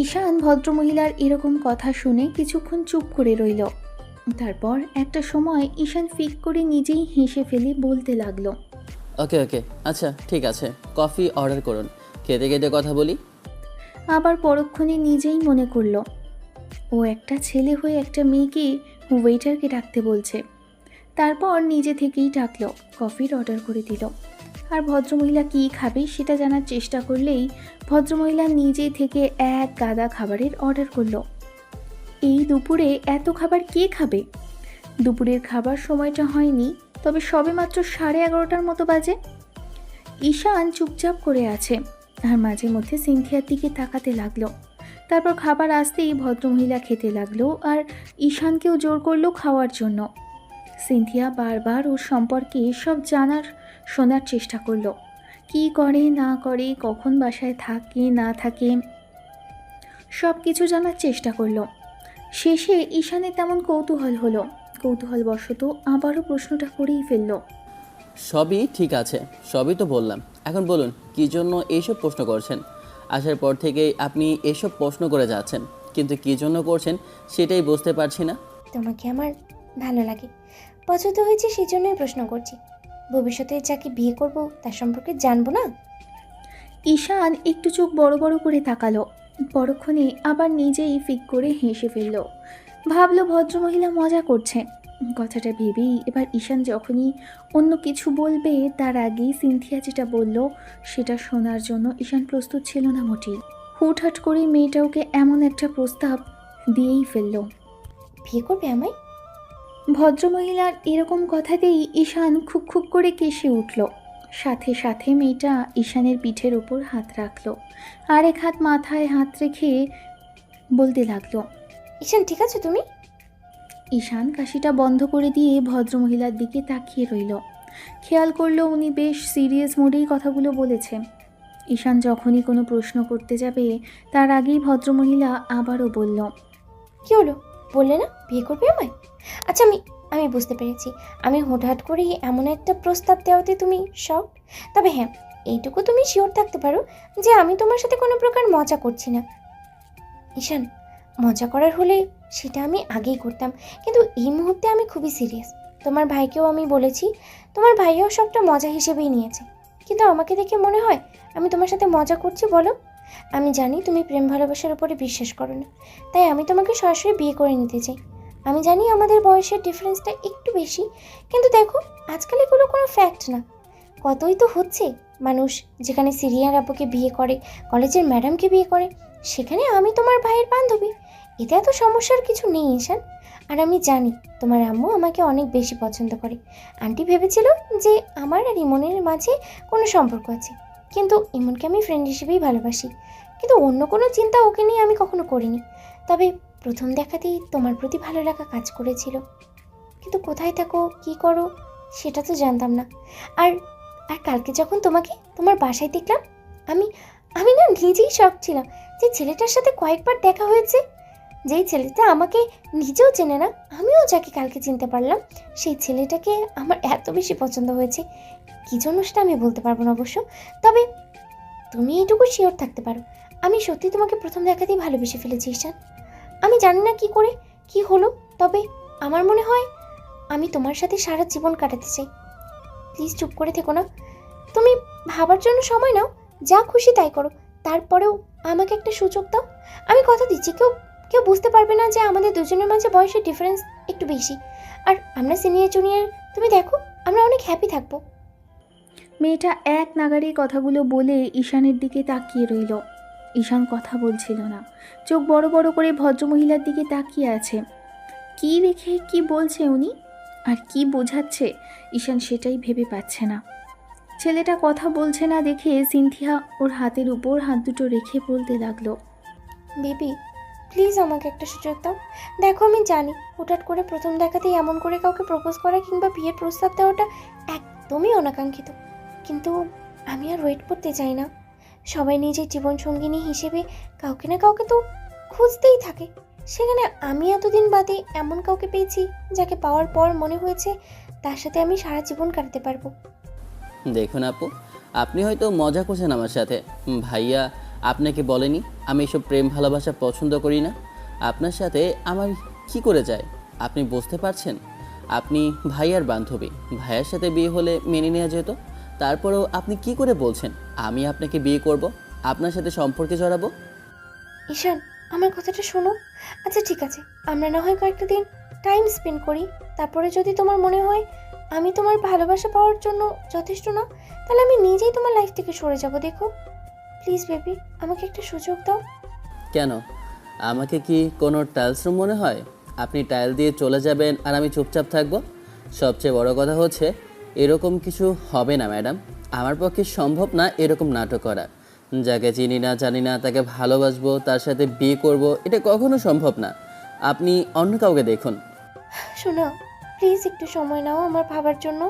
ঈশান ভদ্রমহিলার এরকম কথা শুনে কিছুক্ষণ চুপ করে রইল। তারপর একটা সময় ঈশান ফিক করে নিজেই হেসে ফেলে বলতে লাগলো, ওকে ওকে, আচ্ছা ঠিক আছে, কফি অর্ডার করুন, খেতে খেতে কথা বলি। আবার পরক্ষণে নিজেই মনে করলো ও একটা ছেলে হয়ে একটা মেয়েকে ওয়েটারকে ডাকতে বলছে। তারপর নিজে থেকেই ডাকলো, কফির অর্ডার করে দিল। আর ভদ্রমহিলা কী খাবে সেটা জানার চেষ্টা করলেই ভদ্রমহিলা নিজে থেকে এক গাদা খাবারের অর্ডার করলো। এই দুপুরে এত খাবার কে খাবে? দুপুরের খাবার সময়টা হয়নি, তবে সবে মাত্র 11:30 মতো বাজে। ঈশান চুপচাপ করে আছে আর মাঝে মধ্যে সিনথিয়ার দিকে তাকাতে লাগলো। তারপর খাবার আসতেই ভদ্রমহিলা খেতে লাগলো আর ঈশানকেও জোর করলো খাওয়ার জন্য। সিনথিয়া বারবার ওর সম্পর্কে সব শোনার চেষ্টা করলো। কি করে না করে, কখন বাসায় থাকে না থাকে, সব কিছু জানার চেষ্টা করলো। শেষে ঈশানের তেমন কৌতূহল হলো। কৌতূহলবশত আবারও প্রশ্নটা করেই ফেললো। সবই ঠিক আছে, সবই তো বললাম। এখন বলুন কী জন্য এইসব প্রশ্ন করছেন? আসার পর থেকেই আপনি এসব প্রশ্ন করে যাচ্ছেন, কিন্তু কী জন্য করছেন সেটাই বুঝতে পারছি না। তোমাকে আমার ভালো লাগে, পছন্দ হয়েছে, সেই জন্যই প্রশ্ন করছি। ভবিষ্যতে যাকে বিয়ে করব তার সম্পর্কে জানবো না? ঈশান একটু চোখ বড় বড় করে তাকালো। পরক্ষণে আবার নিজেই ফিক করে হেসে ফেলল। ভাবলো ভদ্রমহিলা মজা করছে। কথাটা ভেবেই এবার ঈশান যখনই অন্য কিছু বলবে তার আগেই সিনথিয়া যেটা বলল সেটা শোনার জন্য ঈশান প্রস্তুত ছিল না মোটেই। হুটহাট করে মেয়েটা ওকে এমন একটা প্রস্তাব দিয়েই ফেলল। বিয়ে করবে আমায়? ভদ্রমহিলার এরকম কথাতেই ঈশান খুব খুব করে কেসে উঠল। সাথে সাথে মেয়েটা ঈশানের পিঠের উপর হাত রাখলো, আর এক হাত মাথায় হাত রেখে বলতে লাগলো। ঈশান, ঠিক আছে তুমি? ঈশান কাশিটা বন্ধ করে দিয়ে ভদ্রমহিলার দিকে তাকিয়ে রইল। খেয়াল করলো উনি বেশ সিরিয়াস মোডেই কথাগুলো বলেছে। ঈশান যখনই কোনো প্রশ্ন করতে যাবে তার আগেই ভদ্রমহিলা আবারও বলল। কি হলো, বললে না বিয়ে করবে আমায়? আচ্ছা, আমি বুঝতে পেরেছি। আমি হুটহাট করেই এমন একটা প্রস্তাব দেওয়াতে তুমি শক। তবে হ্যাঁ, এইটুকু তুমি শিওর থাকতে পারো যে আমি তোমার সাথে কোনো প্রকার মজা করছি না। ঈশান, মজা করার হলে সেটা আমি আগেই করতাম, কিন্তু এই মুহূর্তে আমি খুবই সিরিয়াস। তোমার ভাইকেও আমি বলেছি, তোমার ভাইও সবটা মজা হিসেবেই নিয়েছে। কিন্তু আমাকে দেখে মনে হয় আমি তোমার সাথে মজা করছি? বলো। আমি জানি তুমি প্রেম ভালোবাসার উপরে বিশ্বাস করো না, তাই আমি তোমাকে সরাসরি বিয়ে করে নিতে চাই। আমি জানি আমাদের বয়সের ডিফারেন্সটা একটু বেশি, কিন্তু দেখো, আজকাল এগুলো কোনো ফ্যাক্ট না। কতই তো হচ্ছে মানুষ, যেখানে সিরিয়ার আব্বুকে বিয়ে করে, কলেজের ম্যাডামকে বিয়ে করে, সেখানে আমি তোমার ভাইয়ের বান্ধবী। এতে এত সমস্যার কিছু নেই ঈশান। আর আমি জানি তোমার আম্মু আমাকে অনেক বেশি পছন্দ করে। আন্টি ভেবেছিল যে আমার আর ইমনের মাঝে কোনো সম্পর্ক আছে, কিন্তু ইমনকে আমি ফ্রেন্ড হিসেবেই ভালোবাসি। কিন্তু অন্য কোনো চিন্তা ওকে নিয়ে আমি কখনো করিনি। তবে প্রথম দেখাতেই তোমার প্রতি ভালো লাগা কাজ করেছিল, কিন্তু কোথায় থাকো, কী করো, সেটা তো জানতাম না। আর আর কালকে যখন তোমাকে তোমার বাসায় দেখলাম, আমি আমি না নিজেই শক ছিলাম যে ছেলেটার সাথে কয়েকবার দেখা হয়েছে। যেই ছেলেটা আমাকে নিজেও চেনে না, আমিও যাকে কালকে চিনতে পারলাম, সেই ছেলেটাকে আমার এত বেশি পছন্দ হয়েছে। কী জন্য সেটা আমি বলতে পারবো না অবশ্য। তবে তুমি এইটুকু শিওর থাকতে পারো, আমি সত্যি তোমাকে প্রথম দেখাতেই ভালোবেসে ফেলেছি ঈশান। আমি জানি না কি করে কি হলো, তবে আমার মনে হয় আমি তোমার সাথে সারা জীবন কাটাতে চাই। প্লিজ চুপ করে থেকো না, তুমি ভাবার জন্য সময় নাও, যা খুশি তাই করো। তারপরেও আমাকে একটা সুযোগ দাও। আমি কথা দিচ্ছি, কেউ বুঝতে পারবে না যে আমাদের দুজনের মাঝে বয়সের ডিফারেন্স একটু বেশি। আর আমরা সিনিয়র জুনিয়র, তুমি দেখো আমরা অনেক হ্যাপি থাকবো। মেয়েটা এক নাগাড়ে কথাগুলো বলে ঈশানের দিকে তাকিয়ে রইল। ঈশান কথা বলছিল না, চোখ বড় বড় করে ভদ্রমহিলার দিকে তাকিয়ে আছে। কি রেখে কি বলছে উনি আর কি বোঝাচ্ছে ঈশান সেটাই ভেবে পাচ্ছে না। ছেলেটা কথা বলছে না দেখে সিনথিয়া ওর হাতের উপর হাত দুটো রেখে বলতে লাগলো। বেবি, প্লিজ আমাকে একটা সুযোগ দাও। দেখো, আমি জানি হুটহাট করে প্রথম দেখাতেই এমন করে কাউকে প্রপোজ করা কিংবা বিয়ের প্রস্তাব দেওয়াটা একদমই অনাকাঙ্ক্ষিত, কিন্তু আমি আর ওয়েট করতে চাই না। সবাই নিজের জীবনসঙ্গিনী হিসেবে কাউকে না কাউকে তো খুঁজতেই থাকে। সেখানে আমি এতদিন বাদে এমন কাউকে পেয়েছি যাকে পাওয়ার পর মনে হয়েছে তার সাথে আমি সারা জীবন কাটাতে পারবো। দেখুন আপু, আপনি হয়তো মজা করছেন আমার সাথে। ভাইয়া আপনাকে বলেনি আমি এসব প্রেম ভালোবাসা পছন্দ করি না? আপনার সাথে আমার কি করে যায় আপনি বুঝতে পারছেন? আপনি ভাইয়ার বান্ধবী, ভাইয়ার সাথে বিয়ে হলে মেনে নেওয়া যেত। তারপরেও আপনি কি করে বলছেন আমি আপনাকে বিয়ে করব, আপনার সাথে সম্পর্কে জড়াবো? ঈশান, আমার কথাটা শোনো। আচ্ছা ঠিক আছে, আমরা না হয় কয়েকটা দিন টাইম স্পেন্ড করি। তারপরে যদি তোমার মনে হয় আমি তোমার ভালোবাসা পাওয়ার জন্য যথেষ্ট না, তাহলে আমি নিজেই তোমার লাইফ থেকে সরে যাব। দেখো প্লিজ বেবি, আমাকে একটা সুযোগ দাও। কেন, আমাকে কি কোনো টাইলস রুম মনে হয়? আপনি টাইল দিয়ে চলে যাবেন আর আমি চুপচাপ থাকবো? সবচেয়ে বড় কথা হচ্ছে এরকম কিছু হবে না ম্যাডাম। আমার পক্ষে সম্ভব না এরকম নাটক করা। যাকে চিনি না জানি না তাকে ভালোবাসবো, তার সাথে বিয়ে করব, এটা কখনো সম্ভব না। আপনি অন্য কাউকে দেখুন। শোনো, প্লিজ একটু সময় নাও আমার ভাবার জন্য।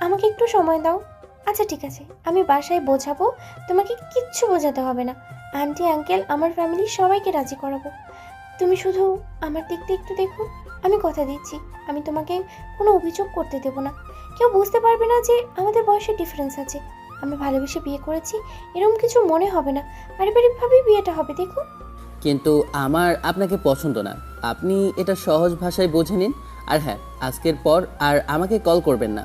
আমাকে একটু সময় দাও। আচ্ছা ঠিক আছে, আমি বাসায় বোঝাবো, তোমাকে কিচ্ছু বোঝাতে হবে না। আন্টি আঙ্কেল আমার ফ্যামিলির সবাইকে রাজি করাবো। তুমি শুধু আমার দিকটা একটু দেখো। আমি কথা দিচ্ছি, আমি তোমাকে কোনো অভিযোগ করতে দেবো না। কেউ বুঝতে পারবে না যে আমাদের বয়সের ডিফারেন্স আছে। আমরা ভালোবেসে বিয়ে করেছি, এরকম কিছু মনে হবে না। পারিবারিকভাবেই বিয়েটা হবে, দেখো। কিন্তু আমার আপনাকে পছন্দ না, আপনি এটা সহজ ভাষায় বুঝে নিন। আর হ্যাঁ, আজকের পর আর আমাকে কল করবেন না।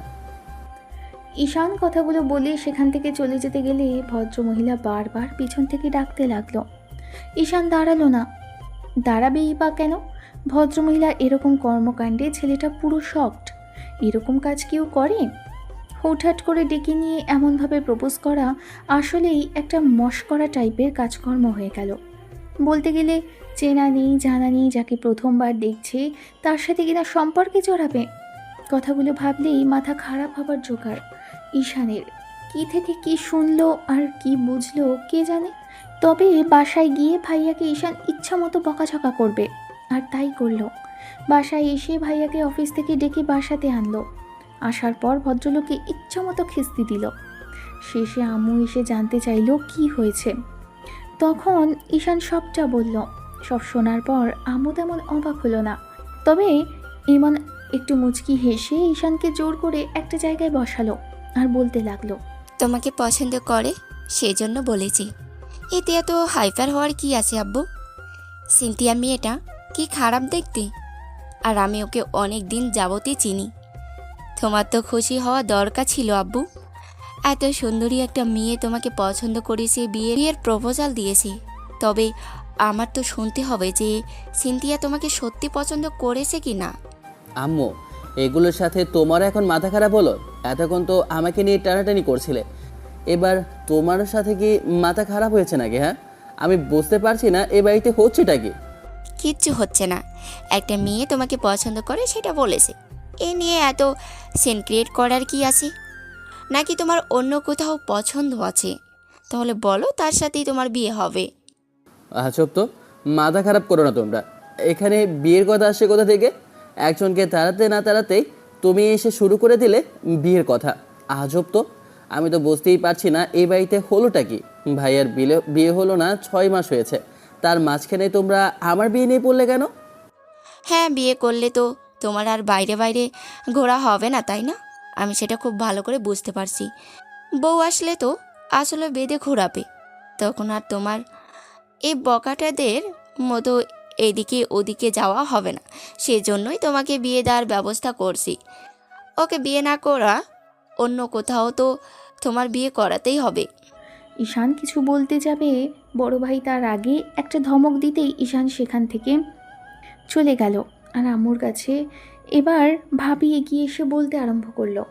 ঈশান কথাগুলো বলে সেখান থেকে চলে যেতে গেলে ভদ্রমহিলা বারবার পিছন থেকে ডাকতে লাগলো। ঈশান দাঁড়ালো না। দাঁড়াবেই বা কেন? ভদ্রমহিলার এরকম কর্মকাণ্ডে ছেলেটা পুরো শকড। এরকম কাজ কেউ করে? হুটহাট করে ডেকে নিয়ে এমনভাবে প্রপোজ করা আসলেই একটা মশকরা টাইপের কাজকর্ম হয়ে গেল। বলতে গেলে চেনা নেই জানা নেই যাকে প্রথমবার দেখছে তার সাথে কিনা সম্পর্কে জড়াবে। কথাগুলো ভাবলেই মাথা খারাপ হবার জোগাড় ঈশানের। কি থেকে কি শুনলো আর কি বুঝলো কে জানে। তবে বাসায় গিয়ে ভাইয়াকে ঈশান ইচ্ছা মতো বকাঝকা করবে, আর তাই করলো। বাসায় এসে ভাইয়াকে অফিস থেকে ডেকে বাসাতে আনলো। আসার পর ভদ্রলোককে ইচ্ছা মতো খিস্তি দিল। শেষে আম্মু এসে জানতে চাইলো কি হয়েছে। তখন ঈশান সবটা বলল। সব শোনার পর আম্মু তেমন অবাক হলো না। তবে ইমন একটু মুচকি হেসে ঈশানকে জোর করে একটা জায়গায় বসালো আর বলতে লাগলো, তোমাকে পছন্দ করে সেজন্য বলেছি। এতে এত হাইপার হওয়ার কি আছে আব্বু? সিনথিয়া মেয়েটা কি খারাপ দেখতে? আর আমি ওকে অনেক দিন যাবতই চিনি। তোমার তো খুশি হওয়া দরকার ছিল আব্বু। এত সুন্দরী একটা মেয়ে তোমাকে পছন্দ করেছে, বিয়ের প্রপোজাল দিয়েছে। তবে আমার তো শুনতে হবে যে সিনথিয়া তোমাকে সত্যি পছন্দ করেছে কি না। আম্মু, এগুলোর সাথে তোমার এখন মাথা খারাপ হলো? এতক্ষণ তো আমাকে নিয়ে টানাটানি করছিলে, এবার তোমার সাথে কি মাথা খারাপ হয়েছে নাকি? হ্যাঁ, আমি বুঝতে পারছি না এ বাড়িতে হচ্ছেটা কি। কিচ্ছু হচ্ছে না। একটা মেয়ে তোমাকে পছন্দ করে সেটা বলেছে, এ নিয়ে এত সিন ক্রিয়েট করার কি আছে? নাকি তোমার অন্য কোথাও পছন্দ আছে? তাহলে বলো, তার সাথেই তোমার বিয়ে হবে। আজব তো, মাথা খারাপ করো না তোমরা। এখানে বিয়ের কথা আসছে কোথা থেকে? একজনকে তাড়াতে না তাড়াতেই তুমি এসে শুরু করে দিলে বিয়ের কথা। আজব তো, আমি তো বুঝতেই পারছি না এই বাড়িতে হলোটা কি। ভাইয়ার বিয়ে হলো না 6 মাস হয়েছে, তার মাঝখানে তোমরা আমার বিয়ে নিয়ে পড়লে কেন? হ্যাঁ, বিয়ে করলে তো তোমার আর বাইরে বাইরে ঘোরা হবে না, তাই না? আমি সেটা খুব ভালো করে বুঝতে পারছি। বউ আসলে তো আসলে বেঁধে ঘোরাবে, তখন আর তোমার এই বকাটাদের মতো এদিকে ওদিকে যাওয়া হবে না। সেজন্যই তোমাকে বিয়ে দেওয়ার ব্যবস্থা করছি। ওকে বিয়ে না করা অন্য কোথাও তো তোমার বিয়ে করাতেই হবে। ঈশান কিছু বলতে যাবে বড় ভাই তার আগে একটা ধমক দিতেই ঈশান সেখান থেকে চলে গেল। আর আম্মুর কাছে এবার ভাবি এগিয়ে এসে বলতে আরম্ভ করলো,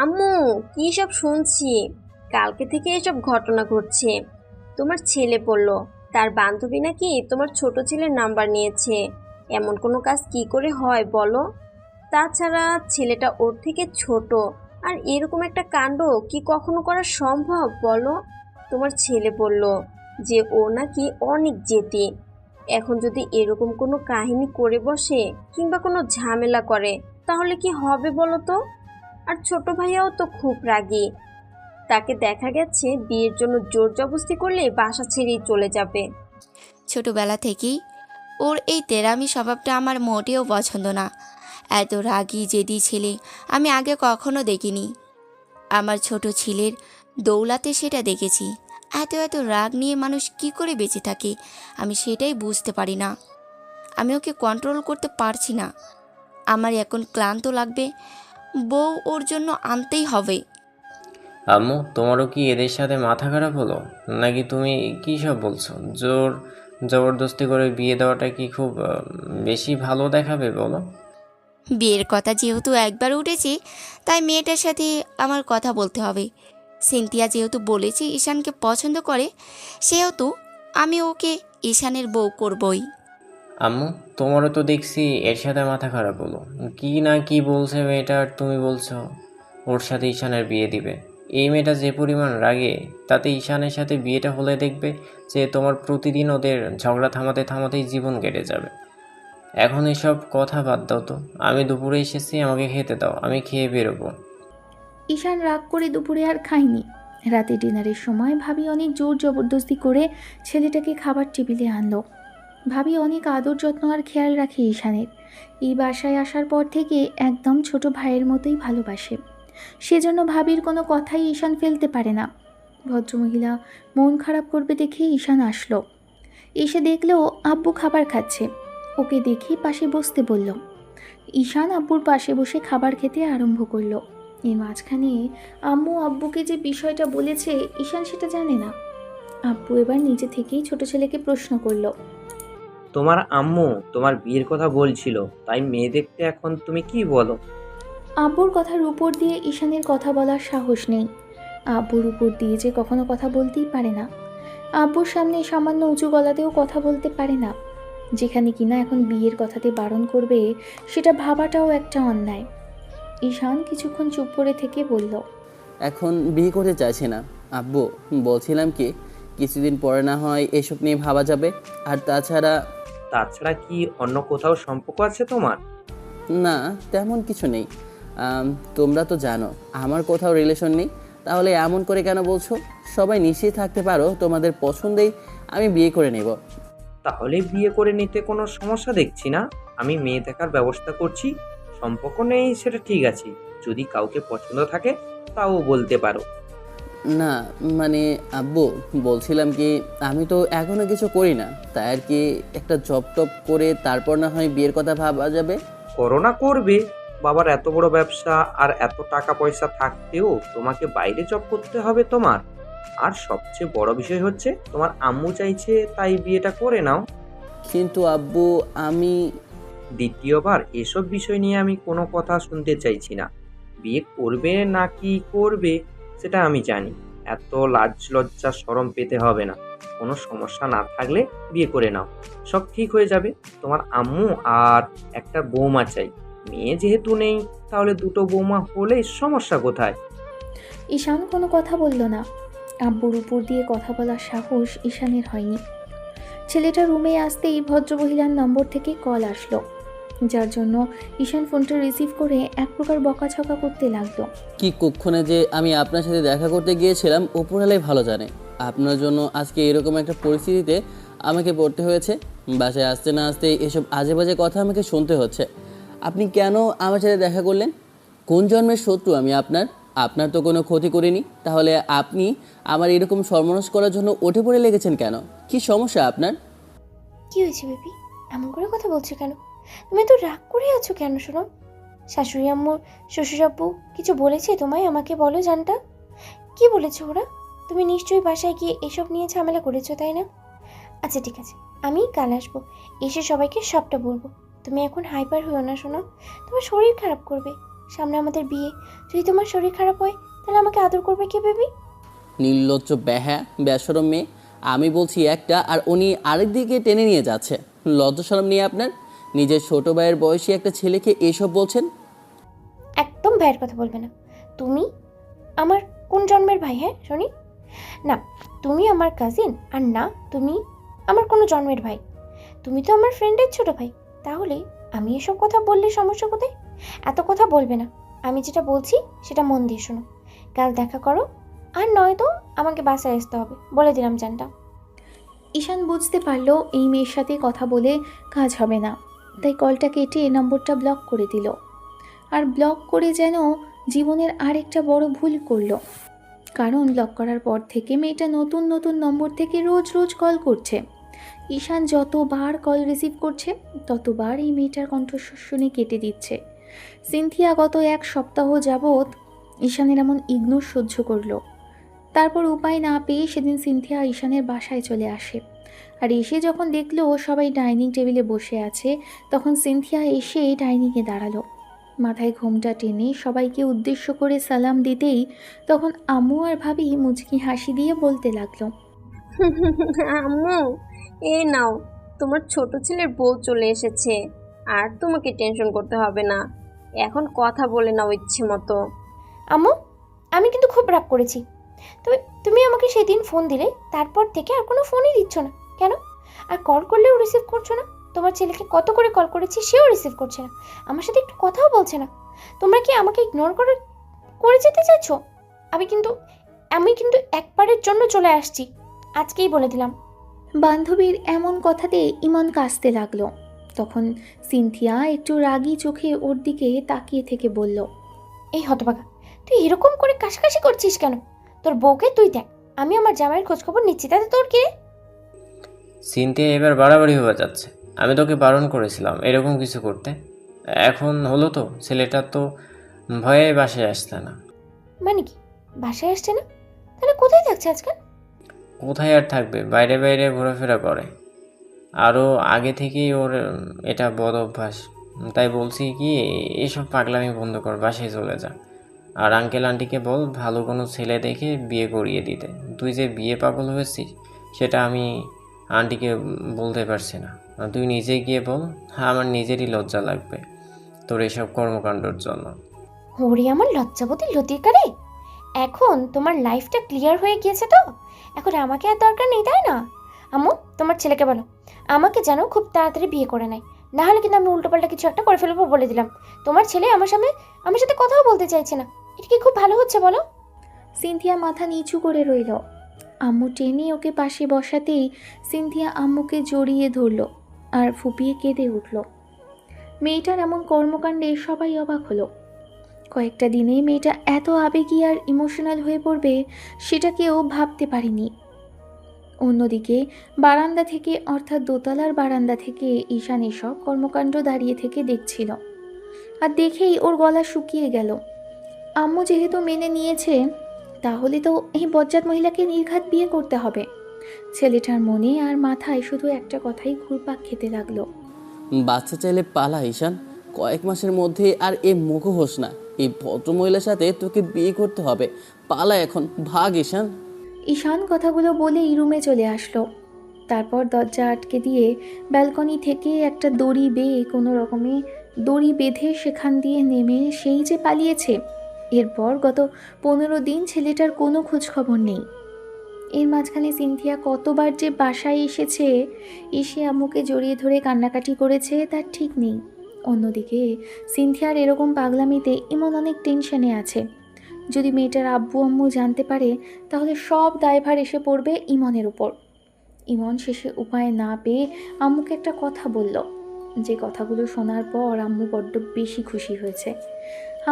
আম্মু, কি সব শুনছি? কালকে থেকে এসব ঘটনা ঘটছে। তোমার ছেলে বলল তার বান্ধবী নাকি তোমার ছোট ছেলের নাম্বার নিয়েছে। এমন কোনো কাজ কি করে হয় বলো? তাছাড়া ছেলেটা ওর থেকে ছোট, আর এরকম একটা কাণ্ড কি কখনো করা সম্ভব বলো? তোমার ছেলে বলল যে ও নাকি অনেক জেদি। এখন যদি এরকম কোনো কাহিনী করে বসে কিংবা কোনো ঝামেলা করে তাহলে কি হবে বলো তো? আর ছোট ভাইয়াও তো খুব রাগী। তাকে দেখা গেছে বিয়ের জন্য জোর জবরদস্তি করলে বাসা ছেড়েই চলে যাবে। ছোটবেলা থেকেই ওর এই তেরামি স্বভাবটা আমার মোটেও পছন্দ না। এত রাগী জেদি ছেলে আমি আগে কখনো দেখিনি। আমার ছোট ছেলের দৌলাতে সেটা দেখেছি। এত এত রাগ নিয়ে মানুষ কি করে বেঁচে থাকে আমি সেটাই বুঝতে পারি না। আমি ওকে কন্ট্রোল করতে পারছি না। আমার এখন ক্লান্ত লাগবে, বউ ওর জন্য আনতেই হবে। আম্মু, তোমারও কি এদের সাথে মাথা খারাপ হলো নাকি? তুমি কী সব বলছো? জবরদস্তি করে বিয়ে দেওয়াটা কি খুব বেশি ভালো দেখাবে বলো? বিয়ের কথা যেহেতু একবার উঠেছে তাই মেয়েটার সাথে আমার কথা বলতে হবে। সিনথিয়া যেহেতু বলেছে ঈশানকে পছন্দ করে, সেহেতু আমি ওকে ঈশানের বউ করবই। আম্মু, তোমারও তো দেখছি এর সাথে মাথা খারাপ হলো। কি না কি বলছে মেয়েটা আর তুমি বলছো ওর সাথে ঈশানের বিয়ে দিবে। এই মেয়েটা যে পরিমাণ রাগে, তাতে ঈশানের সাথে বিয়েটা হলে দেখবে যে তোমার প্রতিদিন ওদের ঝগড়া থামাতে থামাতেই জীবন কেটে যাবে। এখন এসব কথা বাদ দাও তো, আমি দুপুরে এসেছি, আমাকে খেতে দাও, আমি খেয়ে বেরোবো। ঈশান রাগ করে দুপুরে আর খায়নি। রাতে ডিনারের সময় ভাবি অনেক জোর জবরদস্তি করে ছেলেটাকে খাবার টেবিলে আনলো। ভাবি অনেক আদর যত্ন আর খেয়াল রাখে ঈশানের। এই বাসায় আসার পর থেকে একদম ছোট ভাইয়ের মতোই ভালোবাসে। সেজন্য ভাবির কোনো কথাই ঈশান ফেলতে পারে না। ভদ্রমহিলা মন খারাপ করবে দেখে ঈশান আসলো। এসে দেখলেও আব্বু খাবার খাচ্ছে। ওকে দেখে পাশে বসতে বলল। ঈশান আব্বুর পাশে বসে খাবার খেতে আরম্ভ করলো। এর মাঝখানে আম্মু আব্বুকে যে বিষয়টা বলেছে ঈশান সেটা জানে না। আব্বু এবার নিজে থেকেই ছোট ছেলেকে প্রশ্ন করলো। তোমার আম্মু তোমার বিয়ের কথা বলছিল, তাই মেয়ে দেখতে এখন তুমি কি বলো? আব্বুর কথার উপর দিয়ে ঈশানের কথা বলার সাহস নেই। আব্বুর উপর দিয়ে যে কখনো কথা বলতেই পারে না। আব্বুর সামনে সামান্য উঁচু গলাতেও কথা বলতে পারে না। যেখানে কিনা এখন বিয়ের কথাতে বারণ করবে, সেটা ভাবাটাও একটা অন্যায়। ঈশান কিছুক্ষণ চুপ করে থেকে বলল, এখন বিয়ে করতে চাইছি না আব্বু। বলছিলাম কি, কিছুদিন পরে না হয় এসব নিয়ে ভাবা যাবে। আর তাছাড়া কি অন্য কোথাও সম্পর্ক আছে তোমার? না, তেমন কিছু নেই। তোমরা তো জানো আমার কোথাও রিলেশন নেই। তাহলে এমন করে কেন বলছো? সবাই নিশ্চিত থাকতে পারো তোমাদের পছন্দেই আমি বিয়ে করে নেব। তাহলে বিয়ে করে নিতে কোনো সমস্যা দেখছি না। আমি মেয়ে দেখার ব্যবস্থা করছি। সম্পর্ক নেই সেটা ঠিক আছে, যদি কাউকে পছন্দ থাকে তাও বলতে পারো। না মানে আব্বু, বলছিলাম কি, আমি তো এখনো কিছু করি না, তাই আর কি একটা জব টপ করে তারপর না হয় বিয়ের কথা ভাবা যাবে। করোনা করবে, বাবার এত বড় ব্যবসা আর এত টাকা পয়সা থাকতেও তোমাকে বাইরে জব করতে হবে তোমার? আর সবচেয়ে বড় বিষয় হচ্ছে তোমার আম্মু চাইছে, তাই বিয়েটা করে নাও। কিন্তু আব্বু, আমি দ্বিতীয়বার এসব বিষয় নিয়ে আমি কোনো কথা শুনতে চাইছি না। বিয়ে করবে না কি করবে সেটা আমি জানি। এত লাজ লজ্জা শরম পেতে হবে না। কোনো সমস্যা না থাকলে বিয়ে করে নাও, সব ঠিক হয়ে যাবে। তোমার আম্মু আর একটা বৌমা চাই। মেয়ে যেহেতু নেই, তাহলে দুটো বৌমা হলে সমস্যা কোথায়? ঈশান কোনো কথা বলল না। আব্বুর উপর দিয়ে কথা বলার সাহস ঈশানের হয়নি। ছেলেটা রুমে আসতেই ভদ্রমহিলার নম্বর থেকে কল আসলো, যার জন্য ঈশান ফোনটা রিসিভ করে এক প্রকার বকাঝকা করতে লাগলো। কি কুক্ষণে যে আমি আপনার সাথে দেখা করতে গিয়েছিলাম উপরওয়ালাই ভালো জানে। আপনার জন্য আজকে এরকম একটা পরিস্থিতিতে আমাকে পড়তে হয়েছে। বাসায় আসতে না আসতে এসব আজে বাজে কথা আমাকে শুনতে হচ্ছে। আপনি কেন আমার সাথে দেখা করলেন? কোন জন্মের শত্রু আমি আপনার তো কোনো ক্ষতি করিনি, তাহলে আপনি আমার এরকম সর্বনাশ করার জন্য উঠে পড়ে লেগেছেন কেন? কি সমস্যা আপনার? কি হয়েছে বেবি? এমন করে কথা বলছো কেন? তুমি তো রাগ করে আছো কেন শোনো? শাশুড়ি আম্মু, শ্বশুর আব্বু কিছু বলেছে তোমায়? আমাকে বলো জানটা। কি বলেছে ওরা? তুমি নিশ্চয়ই বাসায় গিয়ে এসব নিয়ে ঝামেলা করেছো, তাই না? আচ্ছা ঠিক আছে, আমি কাল আসবো, এসে সবাইকে সবটা বলবো। তুমি এখন হাইপার হইও না শোনো, তোমার শরীর খারাপ করবে। সামনে আমাদের বিয়ে, যদি তোমার শরীর খারাপ হয় তাহলে আমাকে আদর করবে কে বেবি? নির্লজ্জ বেশরম মেয়ে। আমি বলছি একটা আর উনি আরেক দিকে টেনে নিয়ে যাচ্ছে। লজ্জা শরম নিয়ে আপনার? নিজের ছোট ভাইয়ের বয়সী একটা ছেলেকে এসব বলছেন? একদম ভাইয়ের কথা বলবে না। তুমি আমার কোন জন্মের ভাই? হ্যাঁ শুনি না, তুমি আমার কাজিন, আর না তুমি আমার কোনো জন্মের ভাই। তুমি তো আমার ফ্রেন্ডের ছোট ভাই। তাহলে আমি এসব কথা বললে সমস্যা কোথায়? এত কথা বলবে না। আমি যেটা বলছি সেটা মন দিয়ে শোনো। কাল দেখা করো, আর নয়তো আমাকে বাসায় আসতে হবে, বলে দিলাম জানটা। ঈশান বুঝতে পারলো এই মেয়ের সাথে কথা বলে কাজ হবে না, তাই কলটা কেটে নম্বরটা ব্লক করে দিল। আর ব্লক করে যেন জীবনের আরেকটা বড় ভুল করলো। কারণ ব্লক করার পর থেকে মেয়েটা নতুন নতুন নম্বর থেকে রোজ রোজ কল করছে। ঈশান যতবার কল রিসিভ করছে ততবার এই মেয়েটার কণ্ঠস্বর শুনে কেটে দিচ্ছে। সিনথিয়া গত এক সপ্তাহ যাবৎ ঈশানের এমন ইগনোর সহ্য করলো। তারপর উপায় না পেয়ে সেদিন সিনথিয়া ঈশানের বাসায় চলে আসে। আর এসে যখন দেখলো সবাই ডাইনিং টেবিলে বসে আছে, তখন সিনথিয়া এসে ডাইনিংয়ে দাঁড়ালো। মাথায় ঘোমটা টেনে সবাইকে উদ্দেশ্য করে সালাম দিতেই তখন আম্মু আর ভাবি মুচকি হাসি দিয়ে বলতে লাগলো, আম্মু, এই নাও, তোমার ছোট ছেলের বউ চলে এসেছে। আর তোমাকে টেনশন করতে হবে না, এখন কথা বলে নাও ইচ্ছে মতো। আম্মু, আমি কিন্তু খুব রাগ করেছি। তবে তুমি আমাকে সেদিন ফোন দিলে, তারপর থেকে আর কোনো ফোনই দিচ্ছ না কেন? আর কল করলেও রিসিভ করছো না। তোমার ছেলেকে কত করে কল করেছি, সেও রিসিভ করছে না, আমার সাথে একটু কথাও বলছে না। তোমরা কি আমাকে ইগনোর করে যেতে চাইছো? আমি কিন্তু একবারের জন্য চলে আসছি, আজকেই বলে দিলাম। বান্ধবীর এমন কথাতে ইমন কাঁদতে লাগলো। তখন সিনথিয়া একটু রাগী চোখে ওর দিকে তাকিয়ে থেকে বলল, এই হতভাগা, তুই এরকম করে কাশাকাশি করছিস কেন? তোর বউকে তুই দেখ, আমি আমার জামাইয়ের খোঁজখবর নিচ্ছি, তাতে তোর কে? সিনথিয়া এবার বাড়াবাড়ি হয়ে যাচ্ছে। আমি তোকে বারণ করেছিলাম এরকম কিছু করতে। এখন হলো তো, ছেলেটা তো ভয়ে বাসায় আসছে না। মানে কি, বাসায় আসছে না? তাহলে কোথায় থাকছে আজকাল? কোথায় আর থাকবে, বাইরে বাইরে ঘোরাফেরা করে। আরও আগে থেকেই ওর এটা বদ অভ্যাস। তাই বলছি কি, এসব পাগলামি বন্ধ কর, বাসায় চলে যা। আর আঙ্কেল আন্টিকে বল ভালো কোনো ছেলে দেখে বিয়ে করিয়ে দিতে। তুই যে বিয়ে পাগল হয়েছিস সেটা আমি আন্টিকে বলতে পারছি না। আর তুই নিজে গিয়ে বল, আমার নিজেরই লজ্জা লাগবে তোর এসব কর্মকাণ্ডর জন্য। ওরে আমার লজ্জাবতী লতিকারে, এখন তোমার লাইফটা ক্লিয়ার হয়ে গিয়েছে তো? এখন আমাকে আর দরকার নেই, তাই না? আম্মু, তোমার ছেলেকে বলো আমাকে যেন খুব তাড়াতাড়ি বিয়ে করে নেয়, না হলে কিন্তু আমি উল্টোপাল্টা কিছু একটা করে ফেলবো, বলে দিলাম। তোমার ছেলে আমার সাথে কথাও বলতে চাইছে না, এটা কি খুব ভালো হচ্ছে বলো? সিনথিয়া মাথা নিচু করে রইল। আম্মু টেনে ওকে পাশে বসাতেই সিনথিয়া আম্মুকে জড়িয়ে ধরল আর ফুপিয়ে কেঁদে উঠল। মেয়েটার এমন কর্মকাণ্ডে সবাই অবাক হলো। কয়েকটা দিনে মেয়েটা এত আবেগী আর ইমোশনাল হয়ে পড়বে সেটা কেউ ভাবতে পারেনি। অন্যদিকে বারান্দা থেকে, অর্থাৎ দোতলার বারান্দা থেকে ঈশান এসব কর্মকাণ্ড দাঁড়িয়ে থেকে দেখছিল। আর দেখেই ওর গলা শুকিয়ে গেল। আম্মু যেহেতু মেনে নিয়েছে, তাহলে তো এই বজ্জাত মহিলাকে নির্ঘাত বিয়ে করতে হবে। ছেলেটার মনে আর মাথায় শুধু একটা কথাই ঘুরপাক খেতে লাগলো, বাচ্চা চাইলে পালা ঈশান, কয়েক মাসের মধ্যে আর এ মুখো হোস না। এই ভদ্রমহিলার সাথে তোকে বিয়ে করতে হবে, পালা এখন, ভাগ ঈশান। ঈশান কথাগুলো বলেই রুমে চলে আসলো। তারপর দরজা আটকে দিয়ে ব্যালকনি থেকে একটা দড়ি বেয়ে কোনো রকমে দড়ি বেঁধে সেখান দিয়ে নেমে সেই যে পালিয়েছে। এরপর গত 15 দিন ছেলেটার কোনো খোঁজখবর নেই। এর মাঝখানে সিনথিয়া কতবার যে বাসায় এসেছে, এসে আম্মুকে জড়িয়ে ধরে কান্নাকাটি করেছে তার ঠিক নেই। অন্যদিকে সিনথিয়ার এরকম পাগলামিতে ইমন অনেক টেনশনে আছে। যদি মেয়েটার আব্বু আম্মু জানতে পারে, তাহলে সব দায়ভার এসে পড়বে ইমনের উপর। ইমন শেষে উপায় না পেয়ে আম্মুকে একটা কথা বলল, যে কথাগুলো শোনার পর আম্মু বড্ড বেশি খুশি হয়েছে।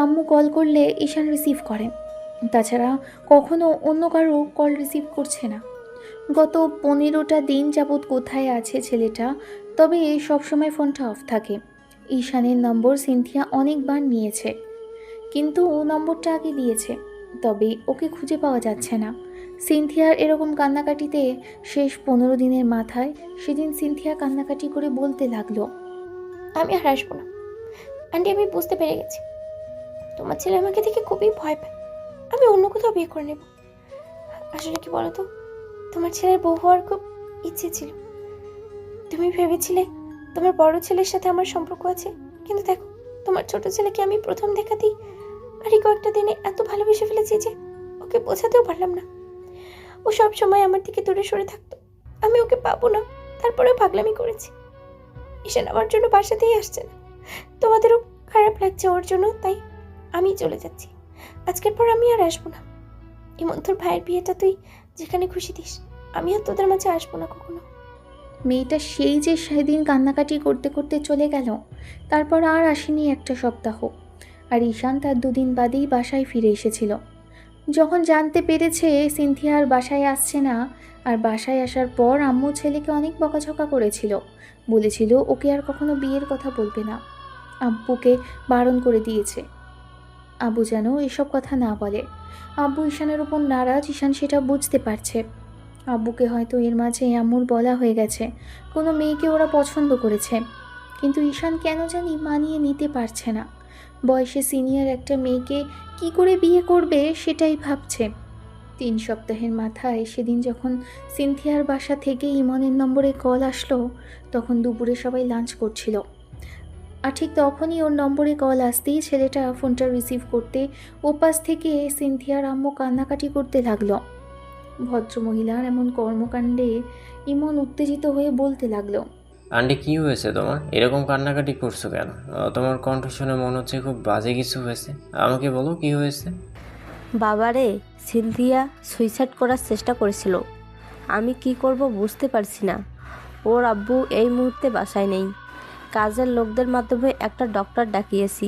আম্মু কল করলে ঈশান রিসিভ করেন, তাছাড়া কখনো অন্য কারো কল রিসিভ করছে না। গত 15টা দিন যাবৎ কোথায় আছে ছেলেটা, তবে সবসময় ফোনটা অফ থাকে। ঈশানের নম্বর সিনথিয়া অনেকবার নিয়েছে, কিন্তু ও নম্বরটা আগে দিয়েছে, তবে ওকে খুঁজে পাওয়া যাচ্ছে না। সিনথিয়ার এরকম কান্নাকাটিতে শেষ 15 দিনের মাথায় সেদিন সিনথিয়া কান্নাকাটি করে বলতে লাগলো, আমি আর আসবো না আন্টি, আমি বুঝতে পেরে গেছি তোমার ছেলে আমাকে দেখে খুবই ভয় পায়, আমি অন্য কোথাও বিয়ে করে নেব। আসলে কি বলতো, তোমার ছেলের বউ হওয়ার খুব ইচ্ছে ছিল। তুমি ভেবেছিলে তোমার বড় ছেলের সাথে আমার সম্পর্ক আছে, কিন্তু দেখো তোমার ছোট ছেলেকে আমি প্রথম দেখাতেই আর এই কয়েকটা দিনে এত ভালোবেসে ফেলেছি যে ওকে বোঝাতেও পারলাম না। ও সব সময় আমার থেকে দূরে সরে থাকতো, আমি ওকে পাবো না, তারপরেও পাগলামি করেছি। ঈশান আমার জন্য বাসাতেই আসছে না, তোমাদেরও খারাপ লাগছে ওর জন্য, তাই আমি চলে যাচ্ছি। আজকের পর আমি আর আসবো না। এমন তোর ভাইয়ের বিয়েটা তুই যেখানে খুশি দিস, আমি আর তোদের মাঝে আসবো না কখনো। মেয়েটা সেই যে সেদিন কান্নাকাটি করতে করতে চলে গেল, তারপর আর আসেনি একটা সপ্তাহ। আর ঈশান তার 2 দিন বাদেই বাসায় ফিরে এসেছিল। যখন জানতে পেরেছে সিনথিয়া আর বাসায় আসছে না, আর বাসায় আসার পর আম্মু ছেলেকে অনেক বকাঝকা করেছিল, বলেছিল ওকে আর কখনো বিয়ের কথা বলবে না। আব্বুকে বারণ করে দিয়েছে, আব্বু যেন এসব কথা না বলে। আব্বু ঈশানের উপর নারাজ, ঈশান সেটা বুঝতে পারছে। আব্বুকে হয়তো এর মাঝে আম্মুর বলা হয়ে গেছে কোনো মেয়েকে ওরা পছন্দ করেছে, কিন্তু ঈশান কেন জানি মানিয়ে নিতে পারছে না। বয়সে সিনিয়র একটা মেয়েকে কি করে বিয়ে করবে সেটাই ভাবছে। 3 সপ্তাহের মাথায় সেদিন যখন সিনথিয়ার বাসা থেকে ইমনের নম্বরে কল আসলো, তখন দুপুরে সবাই লাঞ্চ করছিল। আর ঠিক তখনই ওর নম্বরে কল আসতেই ছেলেটা ফোনটা রিসিভ করতে ওপাশ থেকে সিনথিয়ার আম্মু কান্নাকাটি করতে লাগলো। ভদ্রমহিলার এমন কর্মকাণ্ডে ইমন উত্তেজিত হয়ে বলতে লাগলো, আন্টি কি হয়েছে তোমার? এরকম কান্নাকাটি করছো কেন? তোমার কণ্ঠ শুনে মনে হচ্ছে খুব বাজে কিছু হয়েছে। আমাকে বলো কি হয়েছে। বাবারে, সিনথিয়া সুইসাইড করার চেষ্টা করেছিল। আমি কি করব বুঝতে পারছি না। ওর আব্বু এই মুহূর্তে বাসায় নেই। কাজের লোকদের মাধ্যমে একটা ডক্টর ডাকিয়েছি।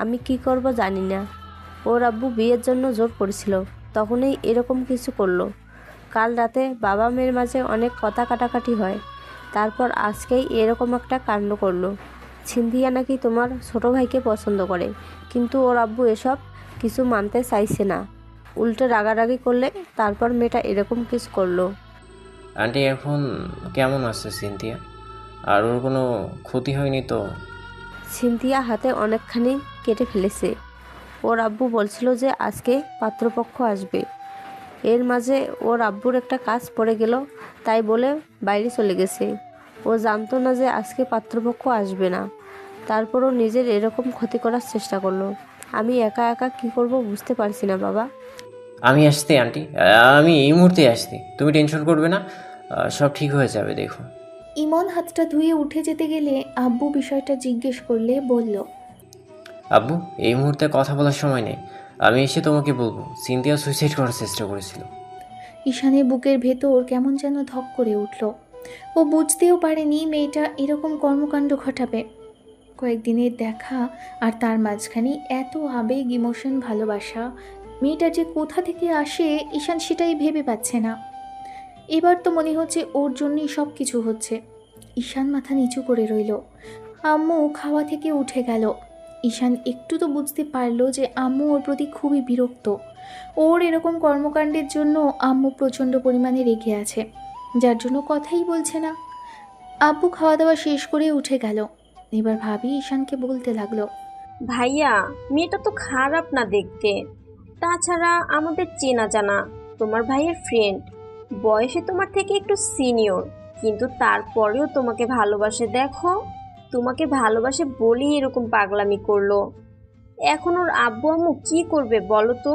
আমি কি করব জানি না। ওর আব্বু বিয়ের জন্য জোর করেছিল, তখনই এরকম কিছু করলো। কাল রাতে বাবা মেয়ের মাঝে অনেক কথা কাটাকাটি হয়, তারপর আজকেই এরকম একটা কাণ্ড করলো। সিনথিয়া নাকি তোমার ছোটো ভাইকে পছন্দ করে, কিন্তু ওর আব্বু এসব কিছু মানতে চাইছে না, উল্টে রাগারাগি করলে তারপর মেয়েটা এরকম কিছু করলো। আন্টি এখন কেমন আছে সিনথিয়া? আর ওর কোনো ক্ষতি হয়নি তো? সিনথিয়া হাতে অনেকখানি কেটে ফেলেছে। ওর আব্বু বলছিল যে আজকে পাত্রপক্ষ আসবে। এর মাঝে ওর আব্বুর একটা কাজ পড়ে গেল, তাই বলে বাইরে চলে গেছে। ও জানতো না যে আজকে পাত্রপক্ষ আসবে না, তারপরও নিজের এরকম ক্ষতি করার চেষ্টা করলো। আমি একা একা কি করব বুঝতে পারছি না বাবা। আমি আসছি আন্টি, আমি এই মুহূর্তে আসছি। তুমি টেনশন করবে না, সব ঠিক হয়ে যাবে। দেখো। ইমন হাতটা ধুয়ে উঠে যেতে গেলে আব্বু বিষয়টা জিজ্ঞেস করলে বলল, আব্বু, এই মুহূর্তে কথা বলার সময় নেই। আমি এসে তোমাকে বলবো সিনথিয়া সুইসাইড করার চেষ্টা করেছিল। ঈশানের বুকের ভেতর কেমন যেন ধক করে উঠল। ও বুঝতেও পারেনি মেয়েটা এরকম কর্মকাণ্ড ঘটাবে। কয়েকদিনের দেখা আর তার মাঝখানে এত আবেগ, ইমোশন, ভালোবাসা, মেয়েটা যে কোথা থেকে আসে ঈশান সেটাই ভেবে পাচ্ছে না। এবার তো মনে হচ্ছে ওর জন্যই সব কিছু হচ্ছে। ঈশান মাথা নিচু করে রইল। আম্মু খাওয়া থেকে উঠে গেল। ঈশান একটু তো বুঝতে পারলো যে আম্মু ওর প্রতি খুবই বিরক্ত। ওর এরকম কর্মকাণ্ডের জন্য আম্মু প্রচণ্ড পরিমাণে রেগে আছে, যার জন্য কথাই বলছে না। আব্বু খাওয়া দাওয়া শেষ করে উঠে গেল। এবার ভাবি ঈশানকে বলতে লাগলো, ভাইয়া, মেয়েটা তো খারাপ না দেখতে। তাছাড়া আমাদের চেনা জানা, তোমার ভাইয়ের ফ্রেন্ড, বয়সে তোমার থেকে একটু সিনিয়র, কিন্তু তারপরেও তোমাকে ভালোবাসে। দেখো, তোমাকে ভালোবাসে বলেই এরকম পাগলামি করলো। এখন ওর আব্বু আম্মু কি করবে বলো তো?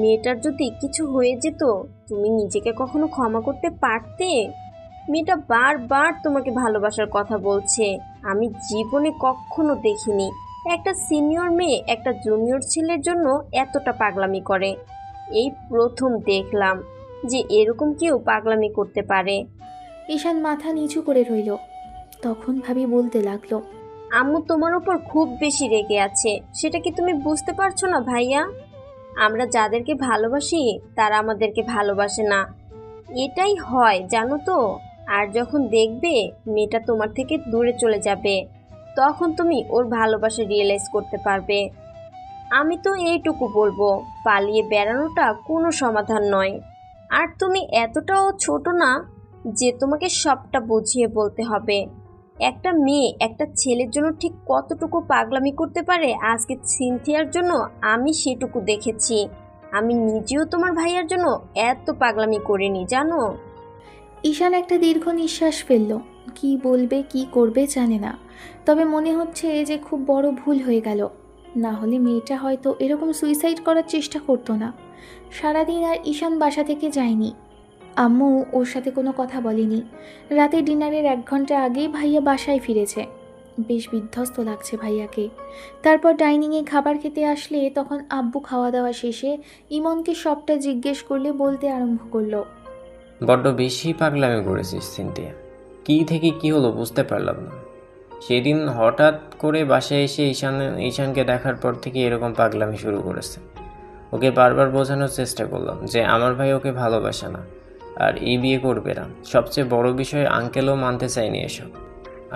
মেয়েটার যদি কিছু হয়ে যেত, তুমি নিজেকে কখনো ক্ষমা করতে পারতে? মেয়েটা বারবার তোমাকে ভালোবাসার কথা বলছে। আমি জীবনে কখনো দেখিনি একটা সিনিয়র মেয়ে একটা জুনিয়র ছেলের জন্য এতটা পাগলামি করে। এই প্রথম দেখলাম যে এরকম কেউ পাগলামি করতে পারে। ঈশান মাথা নিচু করে রইল। তখন ভাবি বলতে লাগলো, আম্মু তোমার উপর খুব বেশি রেগে আছে, সেটা কি তুমি বুঝতে পারছো না ভাইয়া? আমরা যাদেরকে ভালোবাসি তারা আমাদেরকে ভালোবাসে না, এটাই হয় জানো তো। আর যখন দেখবে মেয়েটা তোমার থেকে দূরে চলে যাবে, তখন তুমি ওর ভালোবাসা রিয়েলাইজ করতে পারবে। আমি তো এইটুকু বলবো, পালিয়ে বেড়ানোটা কোনো সমাধান নয়। আর তুমি এতটাও ছোট না যে তোমাকে সবটা বুঝিয়ে বলতে হবে। একটা মেয়ে একটা ছেলের জন্য ঠিক কতটুকু পাগলামি করতে পারে আজকে সিনথিয়ার জন্য আমি সেটুকু দেখেছি। আমি নিজেও তোমার ভাইয়ার জন্য এত পাগলামি করিনি জানো। ঈশান একটা দীর্ঘ নিঃশ্বাস ফেলল। কি বলবে কি করবে জানে না, তবে মনে হচ্ছে যে খুব বড় ভুল হয়ে গেল। না হলে মেয়েটা হয়তো এরকম সুইসাইড করার চেষ্টা করতো না। সারাদিন আর ঈশান বাসা থেকে যায়নি। আম্মু ওর সাথে কোনো কথা বলেনি। রাতে ডিনারের 1 ঘন্টা আগেই ভাইয়া বাসায় ফিরেছে। বেশ বিধ্বস্ত লাগছে ভাইয়াকে। তারপর ডাইনিংয়ে খাবার খেতে আসলে তখন আব্বু খাওয়া দাওয়া শেষে ইমনকে সবটা জিজ্ঞেস করলে বলতে আরম্ভ করলো, বড্ড বেশি পাগলামি করেছিস সিনথিয়া। কি থেকে কি হলো বুঝতে পারলাম না। সেদিন হঠাৎ করে বাসায় এসে ঈশানকে দেখার পর থেকে এরকম পাগলামি শুরু করেছে। ওকে বারবার বোঝানোর চেষ্টা করলাম যে আমার ভাই ওকে ভালোবাসে না আর এই বিয়ে করবে না। সবচেয়ে বড় বিষয় আঙ্কেলও মানতে চায়নি এসব।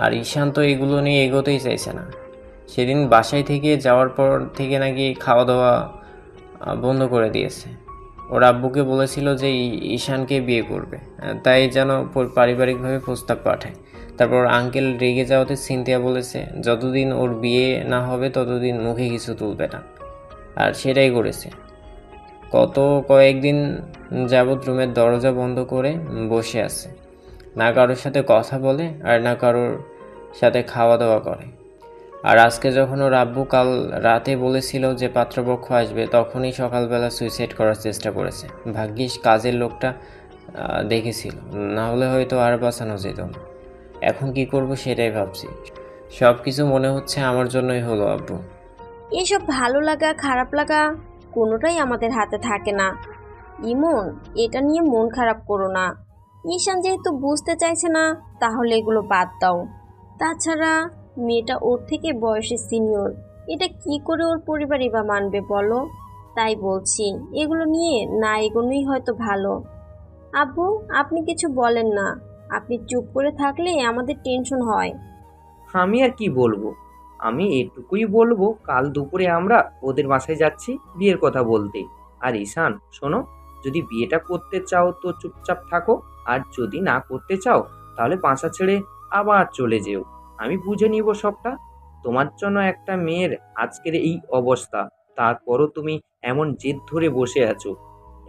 আর ঈশান তো এগুলো নিয়ে এগোতেই চাইছে না। সেদিন বাসায় থেকে যাওয়ার পর থেকে নাকি খাওয়া দাওয়া বন্ধ করে দিয়েছে। ওর আব্বুকে বলেছিল যে ঈশানকে বিয়ে করবে, তাই যেন পারিবারিকভাবে প্রস্তাব পাঠায়। তারপর আঙ্কেল রেগে যাওয়াতে সিনথিয়া বলেছে যতদিন ওর বিয়ে না হবে ততদিন মুখে কিছু তুলবে না, আর সেটাই করেছে। কয়েকদিন যাবৎ রুমের দরজা বন্ধ করে বসে আছে, না কারোর সাথে কথা বলে আর না কারোর সাথে খাওয়া দাওয়া করে। আর আজকে যখন ওর আব্বু কাল রাতে বলেছিল যে পাত্রপক্ষ আসবে, তখনই সকালবেলা সুইসাইড করার চেষ্টা করেছে। ভাগ্যিস কাজের লোকটা দেখেছিল, না হলে হয়তো আর বাঁচানো যেত না। এখন কি করব সেটাই ভাবছি। সব কিছু মনে হচ্ছে আমার জন্যই হলো আব্বু। এসব ভালো লাগা খারাপ লাগা কোনোটাই আমাদের হাতে থাকে না। ইমন, এটা নিয়ে মন খারাপ করো না। ঈশান যেহেতু বুঝতে চাইছে না, তাহলে এগুলো বাদ দাও। তাছাড়া মেয়েটা ওর থেকে বয়সে সিনিয়র, এটা কি করে ওর পরিবারই বা মানবে বলো? তাই বলছি, এগুলো নিয়ে না এগোনোই হয়তো ভালো। আব্বু, আপনি কিছু বলেন না। আপনি চুপ করে থাকলে আমাদের টেনশন হয়। আমি আর কি বলবো? আমি এটুকুই বলবো, কাল দুপুরে আমরা ওদের বাসায় যাচ্ছি বিয়ের কথা বলতে। আর ঈশান, শোনো, যদি বিয়েটা করতে চাও তো চুপচাপ থাকো, আর যদি না করতে চাও তাহলে বাসা ছেড়ে আবার চলে যেও। আমি বুঝে নিব সবটা। তোমার জন্য একটা মেয়ের আজকের এই অবস্থা, তারপরও তুমি এমন জেদ ধরে বসে আছো।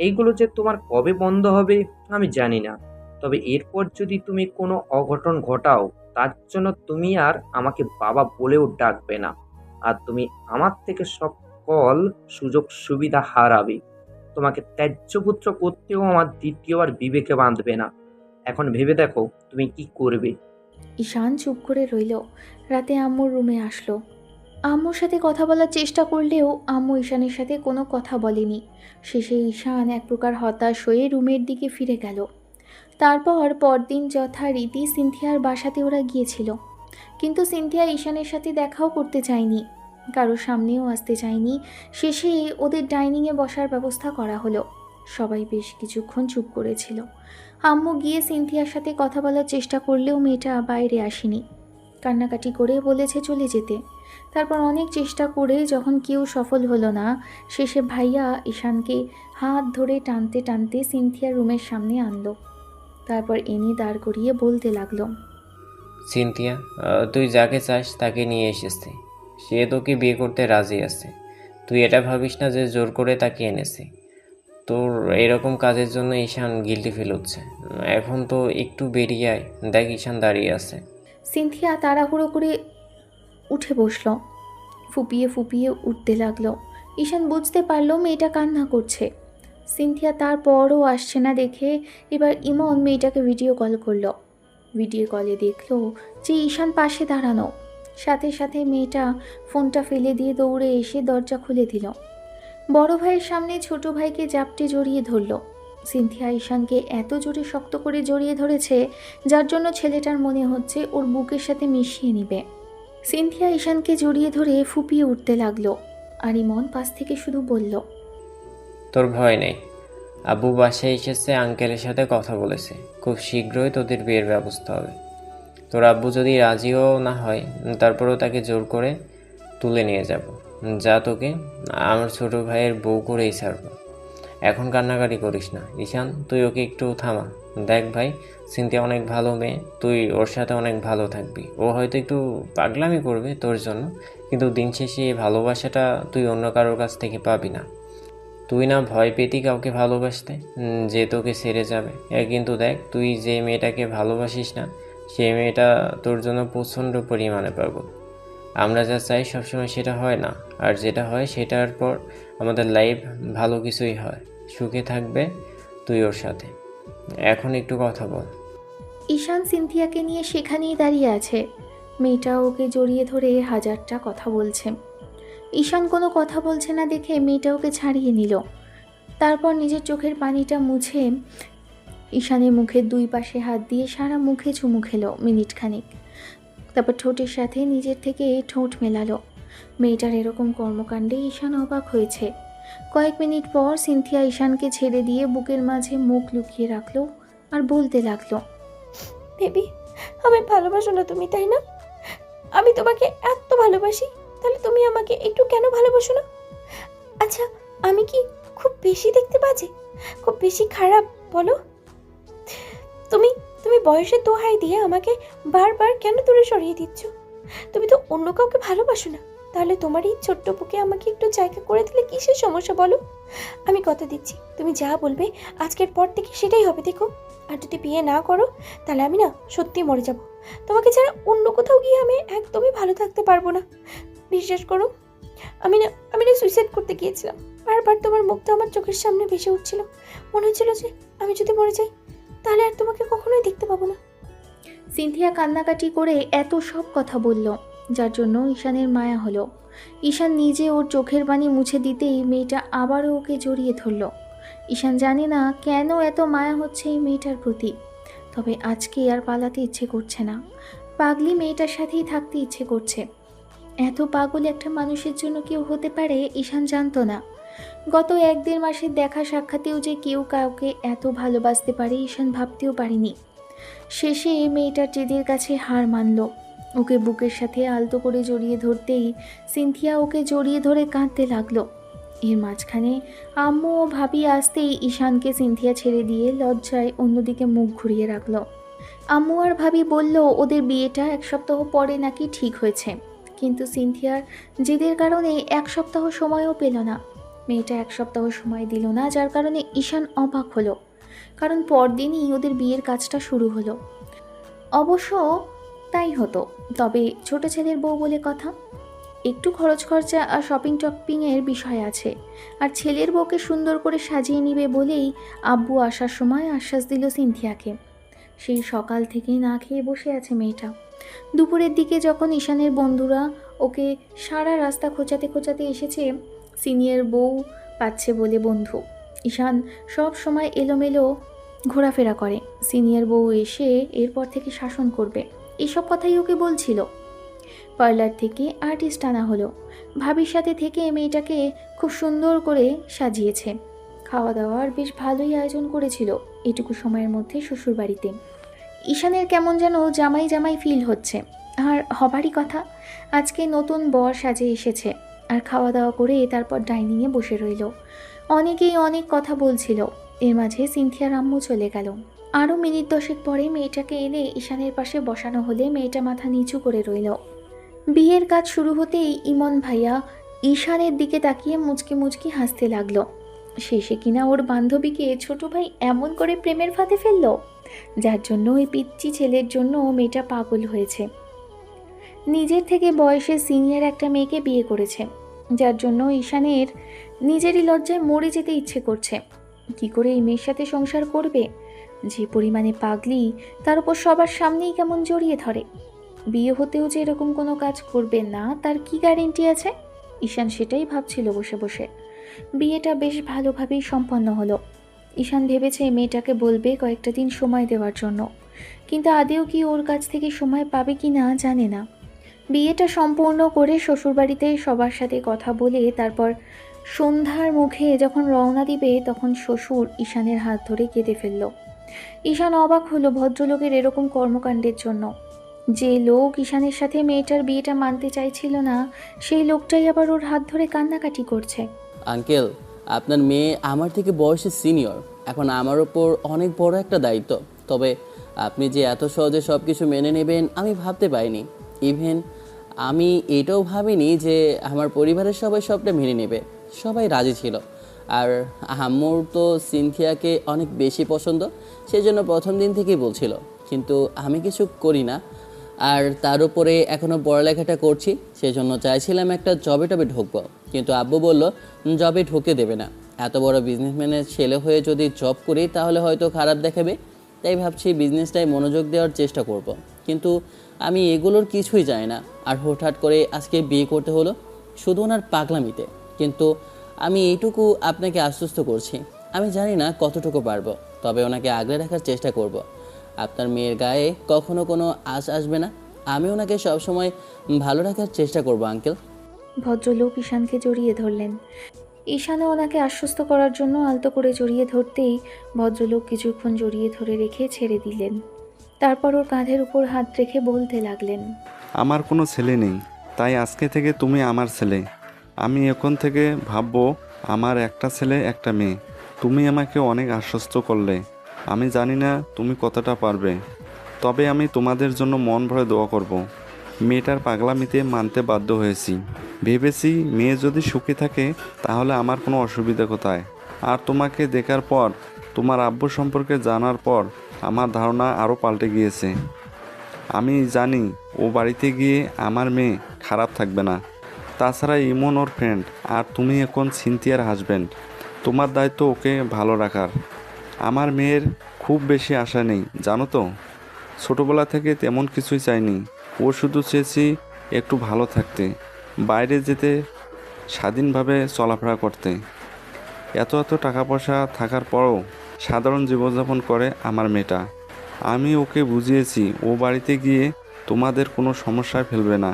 এইগুলো যে তোমার কবে বন্ধ হবে আমি জানি না, তবে এরপর যদি তুমি কোনো অঘটন ঘটাও, তার জন্য তুমি আর আমাকে বাবা বলেও ডাকবে না, আর তুমি আমার থেকে সকল সুযোগ সুবিধা হারাবে। তোমাকে ত্যায্যপুত্র করতেও আমার দ্বিতীয়বার বিবেকে বাঁধবে না। এখন ভেবে দেখো তুমি কি করবে। ঈশান চুপ করে রইল। রাতে আম্মুর রুমে আসলো। আম্মুর সাথে কথা বলার চেষ্টা করলেও আম্মু ঈশানের সাথে কোনো কথা বলেনি। শেষে ঈশান এক প্রকার হতাশ হয়ে রুমের দিকে ফিরে গেল। তারপর পরদিন যথারীতি সিনথিয়ার বাসাতে ওরা গিয়েছিল, কিন্তু সিনথিয়া ঈশানের সাথে দেখাও করতে চায়নি, কারোর সামনেও আসতে চায়নি। শেষে ওদের ডাইনিংয়ে বসার ব্যবস্থা করা হলো। সবাই বেশ কিছুক্ষণ চুপ করেছিল। আম্মু গিয়ে সিনথিয়ার সাথে কথা বলার চেষ্টা করলেও মেয়েটা বাইরে আসেনি। কান্নাকাটি করে বলেছে চলে যেতে। তারপর অনেক চেষ্টা করে যখন কেউ সফল হলো না, শেষে ভাইয়া ঈশানকে হাত ধরে টানতে টানতে সিনথিয়ার রুমের সামনে আনলো। তারপর এনে দাঁড় করিয়ে বলতে লাগলো, সিনথিয়া, তুই যাকে চাস তাকে নিয়ে এসেছি। সে তোকে বিয়ে করতে রাজি আছে। তুই এটা ভাবিস না যে জোর করে তাকে এনেছি। তোর এরকম কাজের জন্য ঈশান গিল্টি ফিল হচ্ছে। এখন তো একটু বেরিয়ে আয়, দেখ ঈশান দাঁড়িয়ে আছে। সিনথিয়া তাড়াহুড়ো করে উঠে বসলো, ফুপিয়ে ফুপিয়ে উঠতে লাগলো। ঈশান বুঝতে পারলো মেয়েটা কান্না করছে। সিনথিয়া তারপরও আসছে না দেখে এবার ইমন মেয়েটাকে ভিডিও কল করলো। ভিডিও কলে দেখলো যে ঈশান পাশে দাঁড়ানো। সাথে সাথে মেয়েটা ফোনটা ফেলে দিয়ে দৌড়ে এসে দরজা খুলে দিল। বড় ভাইয়ের সামনে ছোট ভাইকে জাপটে জড়িয়ে ধরল। সিনথিয়া ঈশানকে এত জোরে শক্ত করে জড়িয়ে ধরেছে, যার জন্য ছেলেটার মনে হচ্ছে ওর বুকের সাথে মিশিয়ে নিবে। সিনথিয়া ঈশানকে জড়িয়ে ধরে ফুপিয়ে উঠতে লাগলো। আর ইমন পাশ থেকে শুধু বলল, তোর ভয় নেই। আব্বু বাসায় এসেছে, আঙ্কেলের সাথে কথা বলেছে। খুব শীঘ্রই তোদের বিয়ের ব্যবস্থা হবে। তোর আব্বু যদি রাজিও না হয়, তারপরেও তাকে জোর করে তুলে নিয়ে যাব। যা, তোকে আমার ছোট ভাইয়ের বউ করেই ছাড়বো। এখন কান্নাকাটি করিস না ঈশান, তুই ওকে একটু থামা। দেখ ভাই, সিনথিয়া অনেক ভালো মেয়ে, তুই ওর সাথে অনেক ভালো থাকবি। ও হয়তো একটু পাগলামি করবে তোর জন্য, কিন্তু দিন শেষে এই ভালোবাসাটা তুই অন্য কারোর কাছ থেকে পাবি না। তুই না ভয় পেতি কাউকে ভালোবাসতে, যে তোকে ছেড়ে যাবে। কিন্তু দেখ, তুই যে মেয়েটাকে ভালোবাসিস না, সেই মেয়েটা তোর জন্য প্রচণ্ড পরিমাণে পাগল। আমরা যা চাই সবসময় সেটা হয় না, আর যেটা হয় সেটার পর আমাদের লাইফ ভালো কিছুই হয়। সুখে থাকবে তুই ওর সাথে। এখন একটু কথা বল। ঈশান সিনথিয়াকে নিয়ে সেখানেই দাঁড়িয়ে আছে। মেয়েটা ওকে জড়িয়ে ধরে হাজারটা কথা বলছে। ঈশান কোনো কথা বলছে না দেখে মেয়েটা ওকে ছাড়িয়ে নিল। তারপর নিজের চোখের পানিটা মুছে ঈশানের মুখের দুই পাশে হাত দিয়ে সারা মুখে চুমু খেলো মিনিট খানিক। তারপর ঠোঁটের সাথে নিজের থেকে ঠোঁট মেলালো। মেয়েটার এরকম কর্মকাণ্ডে ঈশান অবাক হয়েছে। কয়েক মিনিট পর সিনথিয়া ঈশানকে ছেড়ে দিয়ে বুকের মাঝে মুখ লুকিয়ে রাখলো আর বলতে লাগলো, বেবি, আমায় ভালোবাসো না তুমি, তাই না? আমি তোমাকে এত ভালোবাসি, তাহলে তুমি আমাকে একটু কেন ভালোবাসো না? আচ্ছা, আমি কি খুব বেশি দেখতে বাজে, খুব বেশি খারাপ বলো? তুমি তুমি বয়সের দোহাই দিয়ে আমাকে বারবার কেন দূরে সরিয়ে দিচ্ছ? তুমি তো অন্য কাউকে ভালোবাসো না, তাহলে তোমার এই ছোট্ট বুকে আমাকে একটু জায়গা করে দিলে কিসের সমস্যা বলো? আমি কথা দিচ্ছি, তুমি যা বলবে আজকের পর থেকে সেটাই হবে। দেখো, আর যদি বিয়ে না করো তাহলে আমি না সত্যি মরে যাব। তোমাকে ছাড়া অন্য কোথাও গিয়ে আমি একদমই ভালো থাকতে পারবো না। বিশ্বাস করো, আমি না সুইসাইড করতে গিয়েছিলাম। বারবার তোমার মুখটা আমার চোখের সামনে ভেসে উঠছিল। মনে হচ্ছিল যে আমি যদি মরে যাই তাহলে আর তোমাকে কখনোই দেখতে পাবো না। সিনথিয়া কান্নাকাটি করে এত সব কথা বলল, যার জন্য ঈশানের মায়া হলো। ঈশান নিজে ওর চোখের পানি মুছে দিতেই মেয়েটা আবারও ওকে জড়িয়ে ধরল। ঈশান জানে না কেন এত মায়া হচ্ছে এই মেয়েটার প্রতি, তবে আজকে আর পালাতে ইচ্ছে করছে না। পাগলি মেয়েটার সাথেই থাকতে ইচ্ছে করছে। এত পাগল একটা মানুষের জন্য কেউ হতে পারে ঈশান জানতো না। গত 1-1.5 মাসের দেখা সাক্ষাতেও যে কেউ কাউকে এত ভালোবাসতে পারে ঈশান ভাবতেও পারেনি। শেষে মেয়েটার জেদের কাছে হার মানল। ওকে বুকের সাথে আলতো করে জড়িয়ে ধরতেই সিনথিয়া ওকে জড়িয়ে ধরে কাঁদতে লাগলো। এর মাঝখানে আম্মু ও ভাবি আসতেই ঈশানকে সিনথিয়া ছেড়ে দিয়ে লজ্জায় অন্যদিকে মুখ ঘুরিয়ে রাখলো। আম্মু আর ভাবি বলল ওদের বিয়েটা 1 সপ্তাহ পরে নাকি ঠিক হয়েছে, কিন্তু সিনথিয়ার জেদের কারণে 1 সপ্তাহ সময়ও পেল না। মেয়েটা 1 সপ্তাহ সময় দিল না, যার কারণে ঈশান অবাক হলো, কারণ পরদিনই ওদের বিয়ের কাজটা শুরু হলো। অবশ্য তাই হতো, তবে ছোট ছেলের বউ বলে কথা, একটু খরচ খরচা আর শপিং টপিংয়ের বিষয় আছে। আর ছেলের বউকে সুন্দর করে সাজিয়ে নিবে বলেই আব্বু আসার সময় আশ্বাস দিল সিনথিয়াকে। সেই সকাল থেকে না খেয়ে বসে আছে মেয়েটা। দুপুরের দিকে যখন ঈশানের বন্ধুরা ওকে সারা রাস্তা খোঁচাতে খোঁচাতে এসেছে, সিনিয়র বউ পাচ্ছে বলে বন্ধু, ঈশান সব সময় এলোমেলো ঘোরাফেরা করে। সিনিয়র বউ এসে এরপর থেকে শাসন করবে, এসব কথাই ওকে বলছিল। পার্লার থেকে আর্টিস্ট আনা হলো। ভাবির সাথে থেকে মেয়েটাকে খুব সুন্দর করে সাজিয়েছে। খাওয়া দাওয়ার বেশ ভালোই আয়োজন করেছিল এটুকু সময়ের মধ্যে শ্বশুরবাড়িতে। ঈশানের কেমন যেন জামাই জামাই ফিল হচ্ছে, আর হবারই কথা। আজকে নতুন বর সাজে এসেছে, আর খাওয়া দাওয়া করে তারপর ডাইনিংয়ে বসে রইল। অনেকেই অনেক কথা বলছিল। এর মাঝে সিনথিয়ার আম্মু চলে গেল। আরও মিনিট 10 পরে মেয়েটাকে এনে ঈশানের পাশে বসানো হলে মেয়েটা মাথা নিচু করে রইল। বিয়ের কাজ শুরু হতেই ইমন ভাইয়া ঈশানের দিকে তাকিয়ে মুচকি মুচকি হাসতে লাগলো। শেষে কিনা ওর বান্ধবীকে ছোট ভাই এমন করে প্রেমের ফাঁদে ফেলল, যার জন্য ওই পিচ্চি ছেলের জন্য মেয়েটা পাগল হয়েছে। নিজের থেকে বয়সে সিনিয়র একটা মেয়েকে বিয়ে করেছে, যার জন্য ঈশানের নিজেরই লজ্জায় মরে যেতে ইচ্ছে করছে। কি করে এই মেয়ের সাথে সংসার করবে? যে পরিমাণে পাগলি, তার উপর সবার সামনেই কেমন জড়িয়ে ধরে। বিয়ে হতেও যে এরকম কোনো কাজ করবে না তার কি গ্যারেন্টি আছে? ঈশান সেটাই ভাবছিল বসে বসে। বিয়েটা বেশ ভালোভাবেই সম্পন্ন হলো। ঈশান ভেবেছে মেয়েটাকে বলবে কয়েকটা দিন সময় দেওয়ার জন্য, কিন্তু আদেও কি ওর কাছ থেকে সময় পাবে কি না জানে না। বিয়েটা সম্পূর্ণ করে শ্বশুরবাড়িতে সবার সাথে কথা বলে তারপর সন্ধ্যার মুখে যখন রওনা দিবে, তখন শ্বশুর ঈশানের হাত ধরে কেঁদে ফেলল। ঈশান অবাক হলো ভদ্রলোকের এরকম কর্মকাণ্ডের জন্য। যে লোক ঈশানের সাথে মেয়েটার বিয়েটা মানতে চাইছিল না, সেই লোকটাই আবার ওর হাত ধরে কান্নাকাটি করছে। আঙ্কেল, আপনার মেয়ে আমার থেকে বয়সে সিনিয়র, এখন আমার ওপর অনেক বড় একটা দায়িত্ব। তবে আপনি যে এত সহজে সব কিছু মেনে নেবেন আমি ভাবতে পারিনি। ইভেন আমি এটাও ভাবিনি যে আমার পরিবারের সবাই সবটা মেনে নেবে। সবাই রাজি ছিল। আর আম্মুর তো সিনথিয়াকে অনেক বেশি পছন্দ, সেই জন্য প্রথম দিন থেকেই বলছিল, কিন্তু আমি কিছু করি না। আর তার উপরে এখনও পড়ালেখাটা করছি, সেই জন্য চাইছিলাম একটা জবে টবে ঢুকবো, কিন্তু আব্বু বলল জবে ঢুকতে দেবে না। এত বড় বিজনেসম্যানের ছেলে হয়ে যদি জব করি তাহলে হয়তো খারাপ দেখাবে, তাই ভাবছি বিজনেসটায় মনোযোগ দেওয়ার চেষ্টা করব। কিন্তু আমি এগুলোর কিছুই জানি না, আর হঠাৎ করে আজকে বিয়ে করতে হলো শুধু ওনার পাগলামিতে। কিন্তু আমি এইটুকু আপনাকে আশ্বস্ত করছি, আমি জানি না কতটুকু পারবো, তবে ওনাকে আগলে রাখার চেষ্টা করব। আপনার মেয়ের গায়ে কখনো কোনো আঁচ আসবে না, আমি ওনাকে সবসময় ভালো রাখার চেষ্টা করব আঙ্কেল। ভদ্রলোক ঈশানকে জড়িয়ে ধরলেন। ঈশানও ওনাকে আশ্বস্ত করার জন্য আলতো করে জড়িয়ে ধরতেই ভদ্রলোক কিছুক্ষণ জড়িয়ে ধরে রেখে ছেড়ে দিলেন। তারপর ওর কাঁধের উপর হাত রেখে বলতে লাগলেন, আমার কোনো ছেলে নেই, তাই আজকে থেকে তুমি আমার ছেলে। আমি এখন থেকে ভাববো আমার একটা ছেলে একটা মেয়ে। তুমি আমাকে অনেক আশ্বস্ত করলে, আমি জানি না তুমি কতটা পারবে, তবে আমি তোমাদের জন্য মন ভরে দোয়া করব। মেয়েটার পাগলামিতে মানতে বাধ্য হয়েছি। ভেবেছি মেয়ে যদি সুখী থাকে তাহলে আমার কোনো অসুবিধা কোথায়। আর তোমাকে দেখার পর, তোমার আব্বু সম্পর্কে জানার পর আমার ধারণা আরও পাল্টে গিয়েছে। আমি জানি ও বাড়িতে গিয়ে আমার মেয়ে খারাপ থাকবে না। তাছাড়া ইমন ওর ফ্রেন্ড, আর তুমি এখন সিনথিয়ার হাজব্যান্ড। তোমার দায়িত্ব ওকে ভালো রাখার। আমার মেয়ের খুব বেশি আশা নেই জানো তো। ছোটোবেলা থেকে তেমন কিছুই চাইনি, ও শুধু চেয়েছি একটু ভালো থাকতে, বাইরে যেতে, স্বাধীনভাবে চলাফেরা করতে। এত এত টাকা পয়সা থাকার পরও সাধারণ জীবনযাপন করে আমার মেয়েটা। আমি ওকে বুঝিয়েছি ও বাড়িতে গিয়ে তোমাদের কোনো সমস্যায় ফেলবে না,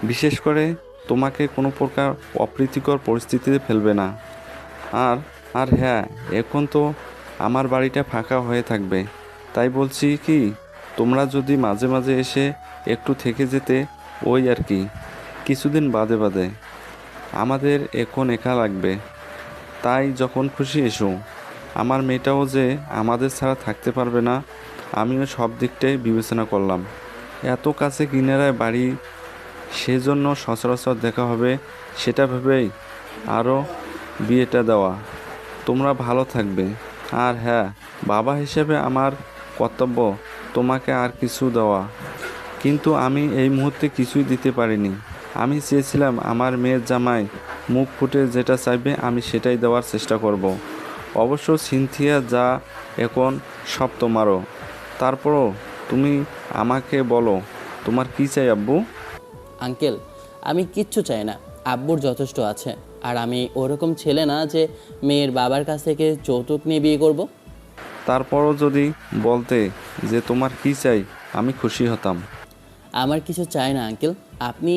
বিশেষ করে তোমাকে কোনো প্রকার অপ্রীতিকর পরিস্থিতিতে ফেলবে না। আর আর হ্যাঁ, এখন তো আমার বাড়িটা ফাঁকা হয়ে থাকবে, তাই বলছি কি, তোমরা যদি মাঝে মাঝে এসে একটু থেকে যেতে, ওই আর কি, কিছুদিন বাদে বাদে। আমাদের এখন একা লাগবে, তাই যখন খুশি এসো। আমার মেয়েটাও যে আমাদের ছাড়া থাকতে পারবে না, আমিও সব দিকটাই বিবেচনা করলাম। এত কাছে কিনারায় বাড়ি, সেজন্য সচরাচর দেখা হবে সেটা ভেবেই আরও বিয়েটা দেওয়া। তোমরা ভালো থাকবে। আর হ্যাঁ, বাবা হিসেবে আমার কর্তব্য তোমাকে আর কিছু দেওয়া, কিন্তু আমি এই মুহূর্তে কিছুই দিতে পারিনি। আমি চেয়েছিলাম আমার মেয়ের জামাই মুখ ফুটে যেটা চাইবে আমি সেটাই দেওয়ার চেষ্টা করব। অবশ্য সিনথিয়া যা এখন সব তোমারও। তারপরও তুমি আমাকে বলো, তোমার কী চাই আব্বু? আঙ্কেল, আমি কিচ্ছু চাই না, আব্বুর যথেষ্ট আছে। আর আমি ওরকম ছেলে না যে মেয়ের বাবার কাছ থেকে যৌতুক নিয়ে বিয়ে করব। তারপরও যদি বলতে যে তোমার কী চাই, আমি খুশি হতাম। আমার কিছু চাই না আঙ্কেল। আপনি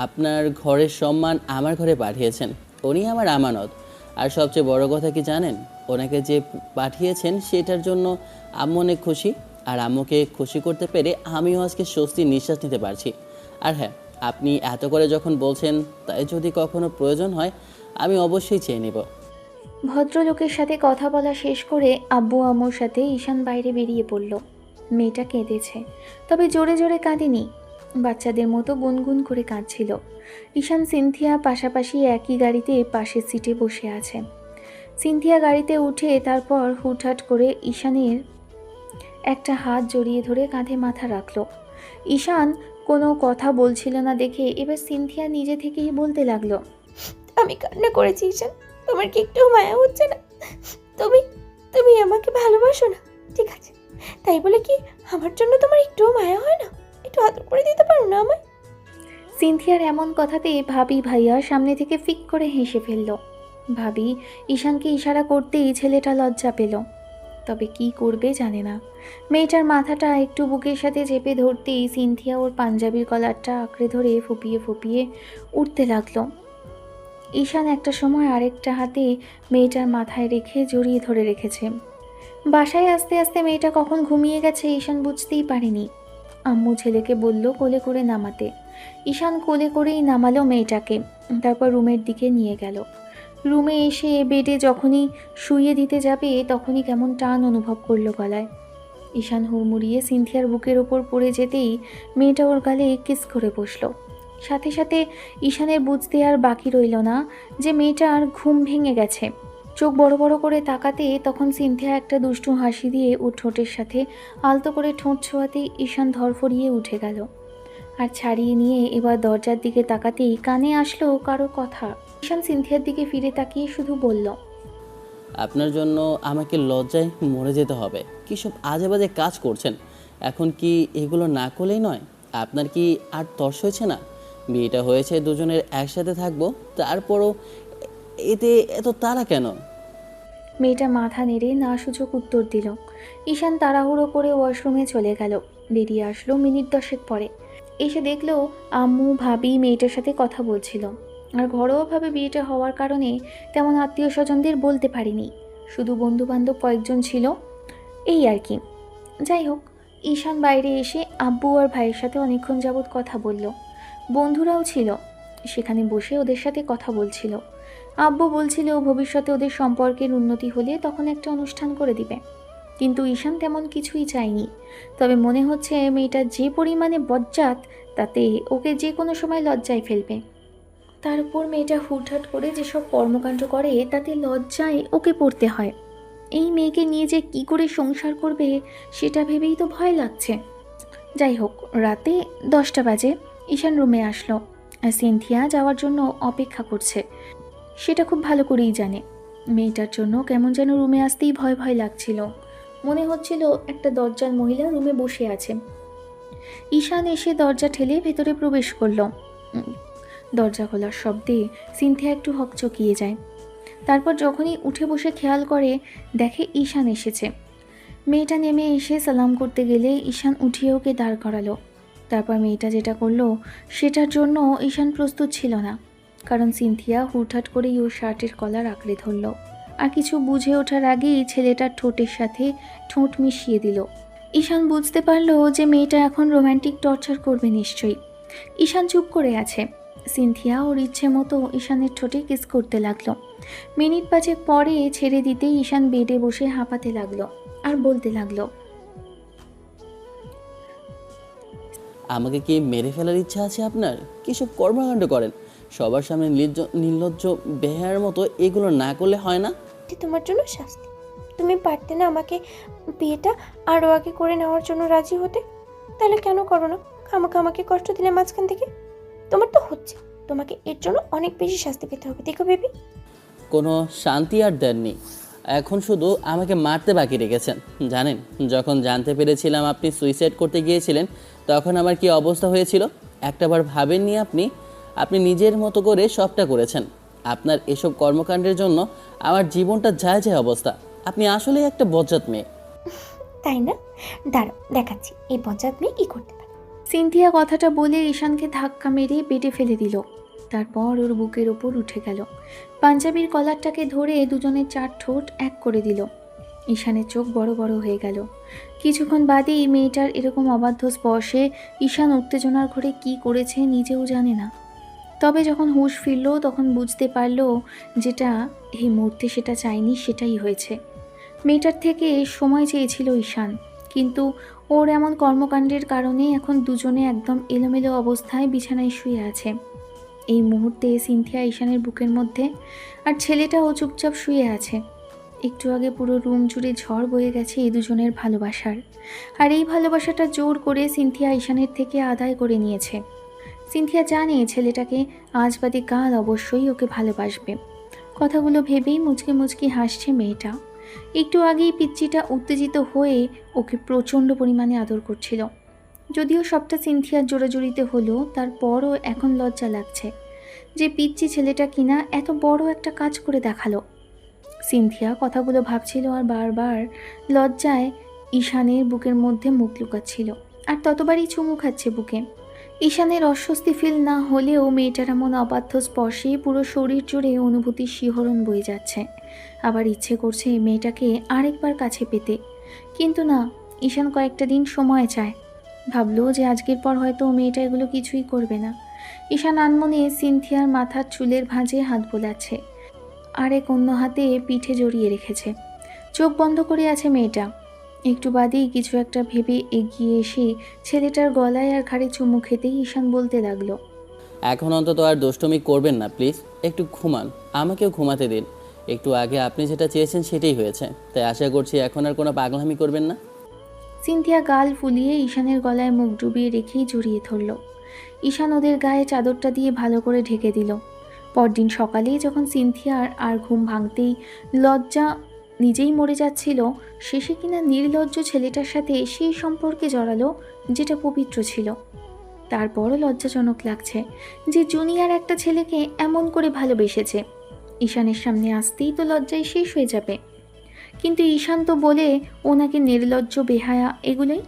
আপনার ঘরের সম্মান আমার ঘরে পাঠিয়েছেন, উনি আমার আমানত। আর সবচেয়ে বড় কথা কি জানেন, ওনাকে যে পাঠিয়েছেন সেটার জন্য আম্মু অনেক খুশি। আর আম্মুকে খুশি করতে পেরে আমিও আজকে স্বস্তির নিঃশ্বাস নিতে পারছি। আর হ্যাঁ, আপনি এত করে যখন বলছেন, তাই যদি কখনো প্রয়োজন হয় আমি অবশ্যই চেয়ে নেব। ভদ্রলোকের সাথে কথা বলা শেষ করে আব্বু আম্মুর সাথে ঈশান বাইরে বেরিয়ে পড়ল। মেয়েটা কেঁদেছে, তবে জোরে জোরে কাঁদেনি, বাচ্চাদের মতো গুনগুন করে কাঁদছিল। ঈশান সিনথিয়া পাশাপাশি একই গাড়িতে পাশের সিটে বসে আছে। সিনথিয়া গাড়িতে উঠে তারপর হুটহাট করে ঈশানের একটা হাত জড়িয়ে ধরে কাঁধে মাথা রাখলো। ঈশান কোনো কথা বলছিল না দেখে এবার সিনথিয়া নিজে থেকেই বলতে লাগলো, আমি কান্না করেছি ঈশান, তোমার কি একটু মায়া হচ্ছে না? তুমি তুমি আমাকে ভালোবাসো না, ঠিক আছে, তাই বলে কি আমার জন্য তোমার একটুও মায়া হয় না? একটু আদর করে দিতে পারো না আমায়? সিনথিয়ার এমন কথাতে ভাবি ভাইয়া সামনে থেকে ফিক করে হেসে ফেলল। ভাবি ঈশানকে ইশারা করতেই ছেলেটা লজ্জা পেল, তবে কি করবে জানে না। মেয়েটার মাথাটা একটু বুকের সাথে চেপে ধরতেই সিনথিয়া ওর পাঞ্জাবির কলারটা আঁকড়ে ধরে ফুপিয়ে ফুপিয়ে উঠতে লাগলো। ঈশান একটা সময় আরেকটা হাতে মেয়েটার মাথায় রেখে জড়িয়ে ধরে রেখেছে। বাসায় আস্তে আস্তে মেয়েটা কখন ঘুমিয়ে গেছে ঈশান বুঝতেই পারেনি। আম্মু ছেলেকে বলল কোলে করে নামাতে। ঈশান কোলে করেই নামালো মেয়েটাকে, তারপর রুমের দিকে নিয়ে গেল। রুমে এসে বেডে যখনই শুইয়ে দিতে যাবে তখনই কেমন টান অনুভব করলো গলায়। ঈশান হুড়মুড়িয়ে সিনথিয়ার বুকের ওপর পড়ে যেতেই মেয়েটা ওর গালে কিস করে বসলো। সাথে সাথে ঈশানের বুঝতে আর বাকি রইল না যে মেয়েটার ঘুম ভেঙে গেছে। চোখ বড় বড় করে তাকাতে তখন সিনথিয়া একটা দুষ্টু হাসি দিয়ে ওর ঠোঁটের সাথে আলতো করে ঠোঁট ছোঁয়াতেই ঈশান ধরফরিয়ে উঠে গেল। আর ছাড়িয়ে নিয়ে এবার দরজার দিকে তাকাতেই কানে আসলো কারো কথা। ঈশান সিনথিয়ার দিকে ফিরে তাকিয়ে শুধু বলল, আপনার জন্য আমাকে লজ্জায় মরে যেতে হবে। কী সব আজে বাজে কাজ করছেন, এখন কি এগুলো না করলেই নয়? আপনার কি আর তর্স হয়েছে না? বিয়েটা হয়েছে দুজনের একসাথে থাকবো, তারপরও এতে এত তাড়া কেন? মেয়েটা মাথা নেড়ে না সূচক উত্তর দিল। ঈশান তাড়াহুড়ো করে ওয়াশরুমে চলে গেল। বেরিয়ে আসলো মিনিট 10 পরে। এসে দেখলো আম্মু ভাবি মেয়েটার সাথে কথা বলছিল। আর ঘরোয়াভাবে বিয়েটা হওয়ার কারণে তেমন আত্মীয় স্বজনদের বলতে পারিনি, শুধু বন্ধুবান্ধব কয়েকজন ছিল, এই আর কি। যাই হোক, ঈশান বাইরে এসে আব্বু আর ভাইয়ের সাথে অনেকক্ষণ যাবৎ কথা বলল। বন্ধুরাও ছিল সেখানে, বসে ওদের সাথে কথা বলছিল। আব্বু বলছিল ভবিষ্যতে ওদের সম্পর্কের উন্নতি হলে তখন একটা অনুষ্ঠান করে দিবে, কিন্তু ঈশান তেমন কিছুই চায়নি। তবে মনে হচ্ছে মেয়েটা যে পরিমাণে বজ্জাত, তাতে ওকে যে কোনো সময় লজ্জায় ফেলবে। তার উপর মেয়েটা হুটহাট করে যেসব কর্মকাণ্ড করে তাতে লজ্জায় ওকে পড়তে হয়। এই মেয়েকে নিয়ে যে কি করে সংসার করবে সেটা ভেবেই তো ভয় লাগছে। যাই হোক, রাতে 10টা বাজে ঈশান রুমে আসলো আর সিনথিয়া যাওয়ার জন্য অপেক্ষা করছে। সেটা খুব ভালো করেই জানে। মেয়েটার জন্য কেমন যেন রুমে আসতেই ভয় ভয় লাগছিল। মনে হচ্ছিল একটা দরজার মহিলা রুমে বসে আছে। ঈশান এসে দরজা ঠেলে ভেতরে প্রবেশ করলো। দরজা খোলার শব্দে সিনথিয়া একটু হকচকিয়ে যায়। তারপর যখনই উঠে বসে খেয়াল করে দেখে ঈশান এসেছে। মেয়েটা নেমে এসে সালাম করতে গেলে ঈশান উঠিয়ে ওকে দাঁড় করালো। তারপর মেয়েটা যেটা করলো সেটার জন্য ঈশান প্রস্তুত ছিল না, কারণ সিনথিয়া হুটহাট করেই ওর শার্টের কলার আঁকড়ে ধরল আর কিছু বুঝে ওঠার আগেই ছেলেটার ঠোঁটের সাথে ঠোঁট মিশিয়ে দিল। ঈশান বুঝতে পারলো যে মেয়েটা এখন রোম্যান্টিক টর্চার করবে নিশ্চয়ই। ঈশান চুপ করে আছে। সিনথিয়া ওর ইচ্ছে মতো ঈশানের ঠোঁটে কিস করতে লাগলো। মিনিট 5 পরে ছেড়ে দিতেই ঈশান বেডে বসে হাঁপাতে লাগলো আর বলতে লাগলো, আমাকে কি মেরে ফেলার ইচ্ছা আছে আপনার? কিসব কর্মকাণ্ড করেন? সবার সামনে নির্লজ্জ বেহায়ার মতো এগুলো না করলে হয় না? এটি তোমার জন্য শাস্তি। তুমি পারতে না আমাকে বিয়েটা আরও আগে করে নেওয়ার জন্য রাজি হতে? তাহলে কেন করো না? আমাকে কষ্ট দিলে মাঝখান থেকে। তোমার তো হচ্ছে, তোমাকে এর জন্য অনেক বেশি শাস্তি পেতে হবে। দেখো বেবি, কোনো শান্তি আর দেননি, এখন শুধু আমাকে মারতে বাকি রেখেছেন। জানেন, যখন জানতে পেরেছিলাম আপনি সুইসাইড করতে গিয়েছিলেন তখন আমার কি অবস্থা হয়েছিল? একটাবার ভাবেননি আপনি নিজের মতো করে সবটা করেছেন। আপনার এসব কর্মকাণ্ডের জন্য আমার জীবনটা যায় যায় অবস্থা। আপনি আসলেই একটা বজ্জাত মেয়ে। তাই না? দাঁড়াও, দেখাচ্ছি এই বজ্জাত মেয়ে কি করতে পারে। সিনথিয়া কথাটা বলে ঈশানকে ধাক্কা মেরে বেডে ফেলে দিল। তারপর ওর বুকের ওপর উঠে গেল। পাঞ্জাবির কলারটাকে ধরে দুজনের 4 ঠোঁট এক করে দিল। ঈশানের চোখ বড় বড় হয়ে গেল। কিছুক্ষণ বাদেই মেয়েটার এরকম অবাধ্য স্পর্শে ঈশান উত্তেজনার ঘরে কি করেছে নিজেও জানে না। তবে যখন হুঁশ ফিরল তখন বুঝতে পারল যেটা এই মুহূর্তে সেটা চায়নি সেটাই হয়েছে। মেয়েটার থেকে সময় চেয়েছিল ঈশান, কিন্তু ওর এমন কর্মকাণ্ডের কারণে এখন দুজনে একদম এলোমেলো অবস্থায় বিছানায় শুয়ে আছে। এই মুহূর্তে সিনথিয়া ঈশানের বুকের মধ্যে, আর ছেলেটাও চুপচাপ শুয়ে আছে। একটু আগে পুরো রুম জুড়ে ঝড় বয়ে গেছে এই দুজনের ভালোবাসার, আর এই ভালোবাসাটা জোর করে সিনথিয়া ঈশানের থেকে আদায় করে নিয়েছে। সিনথিয়া জানে ছেলেটাকে আজ বাদে কাল অবশ্যই ওকে ভালোবাসবে। কথাগুলো ভেবেই মুচকি মুচকি হাসছে মেয়েটা। একটু আগেই পিচ্চিটা উত্তেজিত হয়ে ওকে প্রচণ্ড পরিমাণে আদর করছিল। যদিও সবটা সিনথিয়ার জোরাজুরিতে হলো, তারপরও এখন লজ্জা লাগছে যে পিচ্চি ছেলেটা কিনা এত বড় একটা কাজ করে দেখালো। সিনথিয়া কথাগুলো ভাবছিল আর বারবার লজ্জায় ঈশানের বুকের মধ্যে মুখ লুকাচ্ছিল আর ততবারই চুমু খাচ্ছে বুকে। ঈশানের অস্বস্তি ফিল না হলেও মেয়েটার এমন অবাধ্য স্পর্শে পুরো শরীর জুড়ে অনুভূতির শিহরণ বয়ে যাচ্ছে। আবার ইচ্ছে করছে মেয়েটাকে আরেকবার কাছে পেতে, কিন্তু না, ঈশান কয়েকটা দিন সময় চায়। ভাবলো যে আজকের পর হয়তো মেয়েটা এগুলো কিছুই করবে না। ঈশান আনমনে সিনথিয়ার মাথার চুলের ভাঁজে হাত বোলাচ্ছে, আরেক অন্য হাতে পিঠে জড়িয়ে রেখেছে। চোখ বন্ধ করে আছে মেয়েটা। একটু বাদেই কিছু একটা ভেবে এগিয়ে এসে ছেলেটার গলায় আর ঘাড়ে চুমু খেতেই ঈশান বলতে লাগলো, এখন অন্তত আর দুষ্টুমি করবেন না প্লিজ, একটু ঘুমান, আমাকেও ঘুমাতে দিন। একটু আগে আপনি যেটা চেয়েছেন সেটাই হয়েছে, তাই আশা করছি এখন আর কোনো পাগলামি করবেন না। সিনথিয়া গাল ফুলিয়ে ঈশানের গলায় মুখ ডুবিয়ে রেখেই জড়িয়ে ধরল। ঈশান ওদের গায়ে চাদরটা দিয়ে ভালো করে ঢেকে দিল। পরদিন সকালে যখন সিনথিয়ার আর ঘুম ভাঙতেই লজ্জা নিজেই মরে যাচ্ছিল, শেষে কিনা নির্লজ্জ ছেলেটার সাথে সেই সম্পর্কে জড়ালো যেটা পবিত্র ছিল। তারপরও লজ্জাজনক লাগছে যে জুনিয়র একটা ছেলেকে এমন করে ভালোবেসেছে। ঈশানের সামনে আসতেই তো লজ্জায় শেষ হয়ে যাবে, কিন্তু ঈশান তো বলে ওনাকে নির্লজ্জ বেহায়া এগুলোই।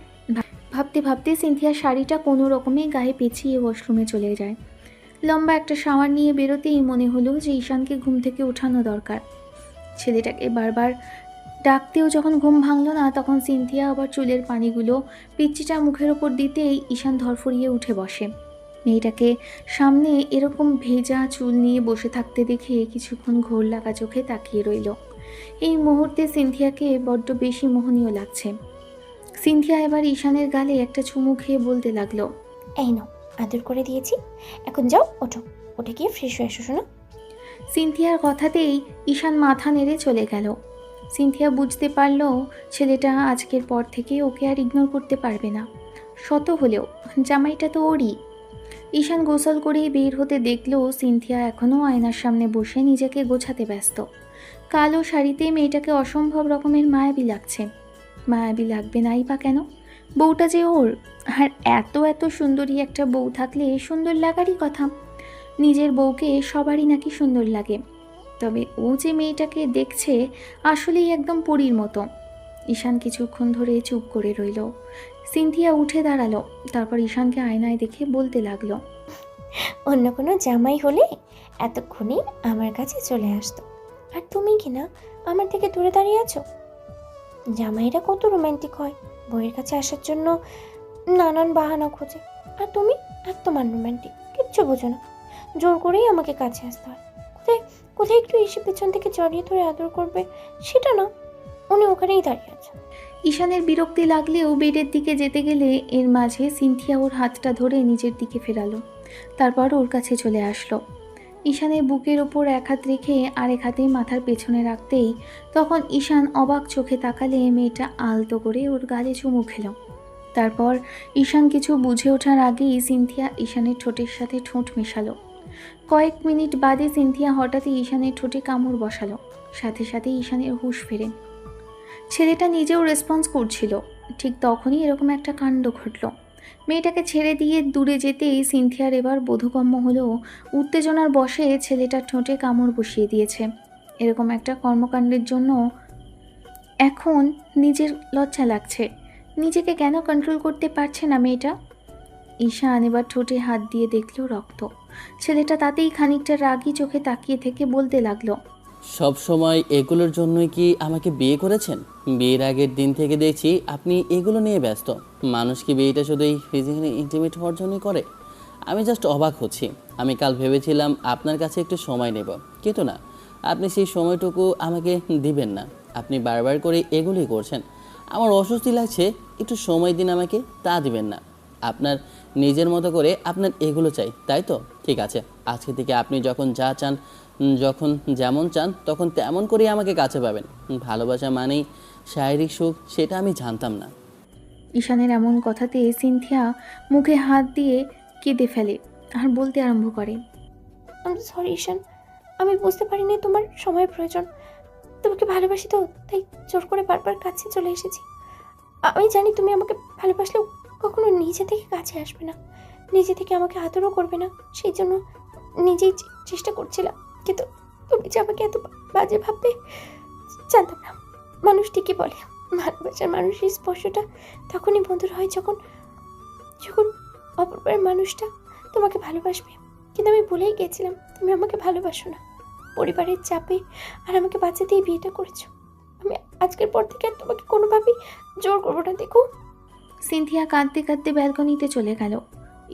ভাবতে ভাবতে সিনথিয়ার শাড়িটা কোনো রকমে গায়ে পেঁচিয়ে ওয়াশরুমে চলে যায়। লম্বা একটা শাওয়ার নিয়ে বেরোতেই মনে হলো যে ঈশানকে ঘুম থেকে ওঠানো দরকার। ছেলেটাকে বারবার ডাকতেও যখন ঘুম ভাঙলো না, তখন সিনথিয়া আবার চুলের পানিগুলো পিচ্চিটা মুখের ওপর দিতেই ঈশান ধরফরিয়ে উঠে বসে। মেয়েটাকে সামনে এরকম ভেজা চুল নিয়ে বসে থাকতে দেখে কিছুক্ষণ ঘোর লাগা চোখে তাকিয়ে রইল। এই মুহূর্তে সিনথিয়াকে বড্ড বেশি মোহনীয় লাগছে। সিনথিয়া এবার ঈশানের গালে একটা চুমু খেয়ে বলতে লাগলো, এই নাও, আদর করে দিয়েছি। এখন যাও, ওঠো, উঠে গিয়ে ফ্রেশ হয়ে এসো শোনো। সিনথিয়ার কথাতেই ঈশান মাথা নেড়ে চলে গেল। সিনথিয়া বুঝতে পারল ছেলেটা আজকের পর থেকে ওকে আর ইগনোর করতে পারবে না। শত হলেও জামাইটা তো ওরই। ঈশান গোসল করেই বের হতে দেখল সিনথিয়া এখনও আয়নার সামনে বসে নিজেকে গোছাতে ব্যস্ত। কালো শাড়িতে মেয়েটাকে অসম্ভব রকমের মায়াবী লাগছে। মায়াবী লাগবে নাই বা কেন? বউটা যে ওর, আর এত এত সুন্দরী একটা বউ থাকলে সুন্দর লাগারই কথা। নিজের বউকে সবারই নাকি সুন্দর লাগে, তবে ও যে মেয়েটাকে দেখছে আসলেই একদম পরীর মতো। ঈশান কিছুক্ষণ ধরে চুপ করে রইল। সিনথিয়া উঠে দাঁড়ালো, তারপর ঈশানকে আয়নায় দেখে বলতে লাগলো, অন্য কোনো জামাই হলে এতক্ষণে আমার কাছে চলে আসতো, আর তুমি কি না আমার থেকে দূরে দাঁড়িয়ে আছো। জামাইরা কত রোমান্টিক হয়, বউয়ের কাছে আসার জন্য নানান বাহানা খোঁজে, আর তুমি একদম আনরোম্যান্টিক, কিচ্ছু বোঝো না। জোর করেই আমাকে কাছে আসতে হয়। কোথায় কোথায় একটু এসে পেছন থেকে জড়িয়ে ধরে আদর করবে, সেটা না, উনি ওখানেই দাঁড়িয়ে আছে। ঈশানের বিরক্তি লাগলেও বেডের দিকে যেতে গেলে এর মাঝে সিনথিয়া ওর হাতটা ধরে নিজের দিকে ফেরালো, তারপর ওর কাছে চলে আসলো। ঈশানের বুকের ওপর এক হাত রেখে আরেক হাতে মাথার পেছনে রাখতেই তখন ঈশান অবাক চোখে তাকালে মেয়েটা আলতো করে ওর গালে চুমু খেলো। তারপর ঈশান কিছু বুঝে ওঠার আগেই সিনথিয়া ঈশানের ঠোঁটের সাথে ঠোঁট মেশালো। কয়েক মিনিট বাদে সিনথিয়া হঠাৎই ঈশানের ঠোঁটে কামড় বসালো, সাথে সাথে ঈশানের হুঁশ ফেরে। ছেলেটা নিজেও রেসপন্স করছিল। ঠিক তখনই এরকম একটা কাণ্ড ঘটল। মেয়েটাকে ছেড়ে দিয়ে দূরে যেতেই সিনথিয়ার এবার বোধগম্য হলো উত্তেজনার বশে ছেলেটার ঠোঁটে কামড় বসিয়ে দিয়েছে। এরকম একটা কর্মকাণ্ডের জন্য এখন নিজের লজ্জা লাগছে। নিজেকে কেন কন্ট্রোল করতে পারছে না মেয়েটা। ঈশান এবার ঠোঁটে হাত দিয়ে দেখলো রক্ত। ছেলেটা তাতেই খানিকটা রাগী চোখে তাকিয়ে থেকে বলতে লাগলো, সব সময় এগুলোর জন্যই কি আমাকে বিয়ে করেছেন? বিয়ের আগের দিন থেকে দেখছি আপনি এগুলো নিয়ে ব্যস্ত। মানুষ কি বিয়েটা শুধু এই ফিজিক্যালি ইন্টিমেট হওয়ার জন্যই করে? আমি জাস্ট অবাক হচ্ছি। আমি কাল ভেবেছিলাম আপনার কাছে একটু সময় নেব, কিন্তু না, আপনি সেই সময়টুকু আমাকে দিবেন না। আপনি বারবার করে এগুলোই করছেন। আমার অস্বস্তি লাগছে, একটু সময় দিন আমাকে, তা দিবেন না। আপনার নিজের মতো করে আপনার এগুলো চাই, তাই তো? ঠিক আছে, আজকে থেকে আপনি যখন যা চান, যখন যেমন চান তখন তেমন করেই আমাকে কাছে পাবেন। ভালোবাসা মানেই শারীরিক সুখ, সেটা আমি জানতাম না। ঈশানের এমন কথাতে সিনথিয়া মুখে হাত দিয়ে কেঁদে ফেলে আর বলতে আরম্ভ করে, আমি সরি ঈশান, আমি বুঝতে পারিনি তোমার সময়ের প্রয়োজন। তোমাকে ভালোবাসি তো, তাই জোর করে বারবার কাছে চলে এসেছি। আমি জানি তুমি আমাকে ভালোবাসলেও কখনো নিজে থেকে কাছে আসবে না, নিজে থেকে আমাকে আদরও করবে না, সেই জন্য নিজেই চেষ্টা করছিলাম। কিন্তু তুমি যে আমাকে এত বাজে ভাববে জানতাম না। মানুষ ঠিকই বলে, ভালোবাসার মানুষের স্পর্শটা তখনই মধুর হয় যখন যখন অপরপরের মানুষটা তোমাকে ভালোবাসবে। কিন্তু আমি ভুলেই গিয়েছিলাম তুমি আমাকে ভালোবাসো না। পরিবারের চাপে আর আমাকে বাঁচাতেই বিয়েটা করেছো। আমি আজকের পর থেকে আর তোমাকে কোনোভাবেই জোর করবো না, দেখো। সিনথিয়া কাঁদতে কাঁদতে ব্যালকনিতে চলে গেল।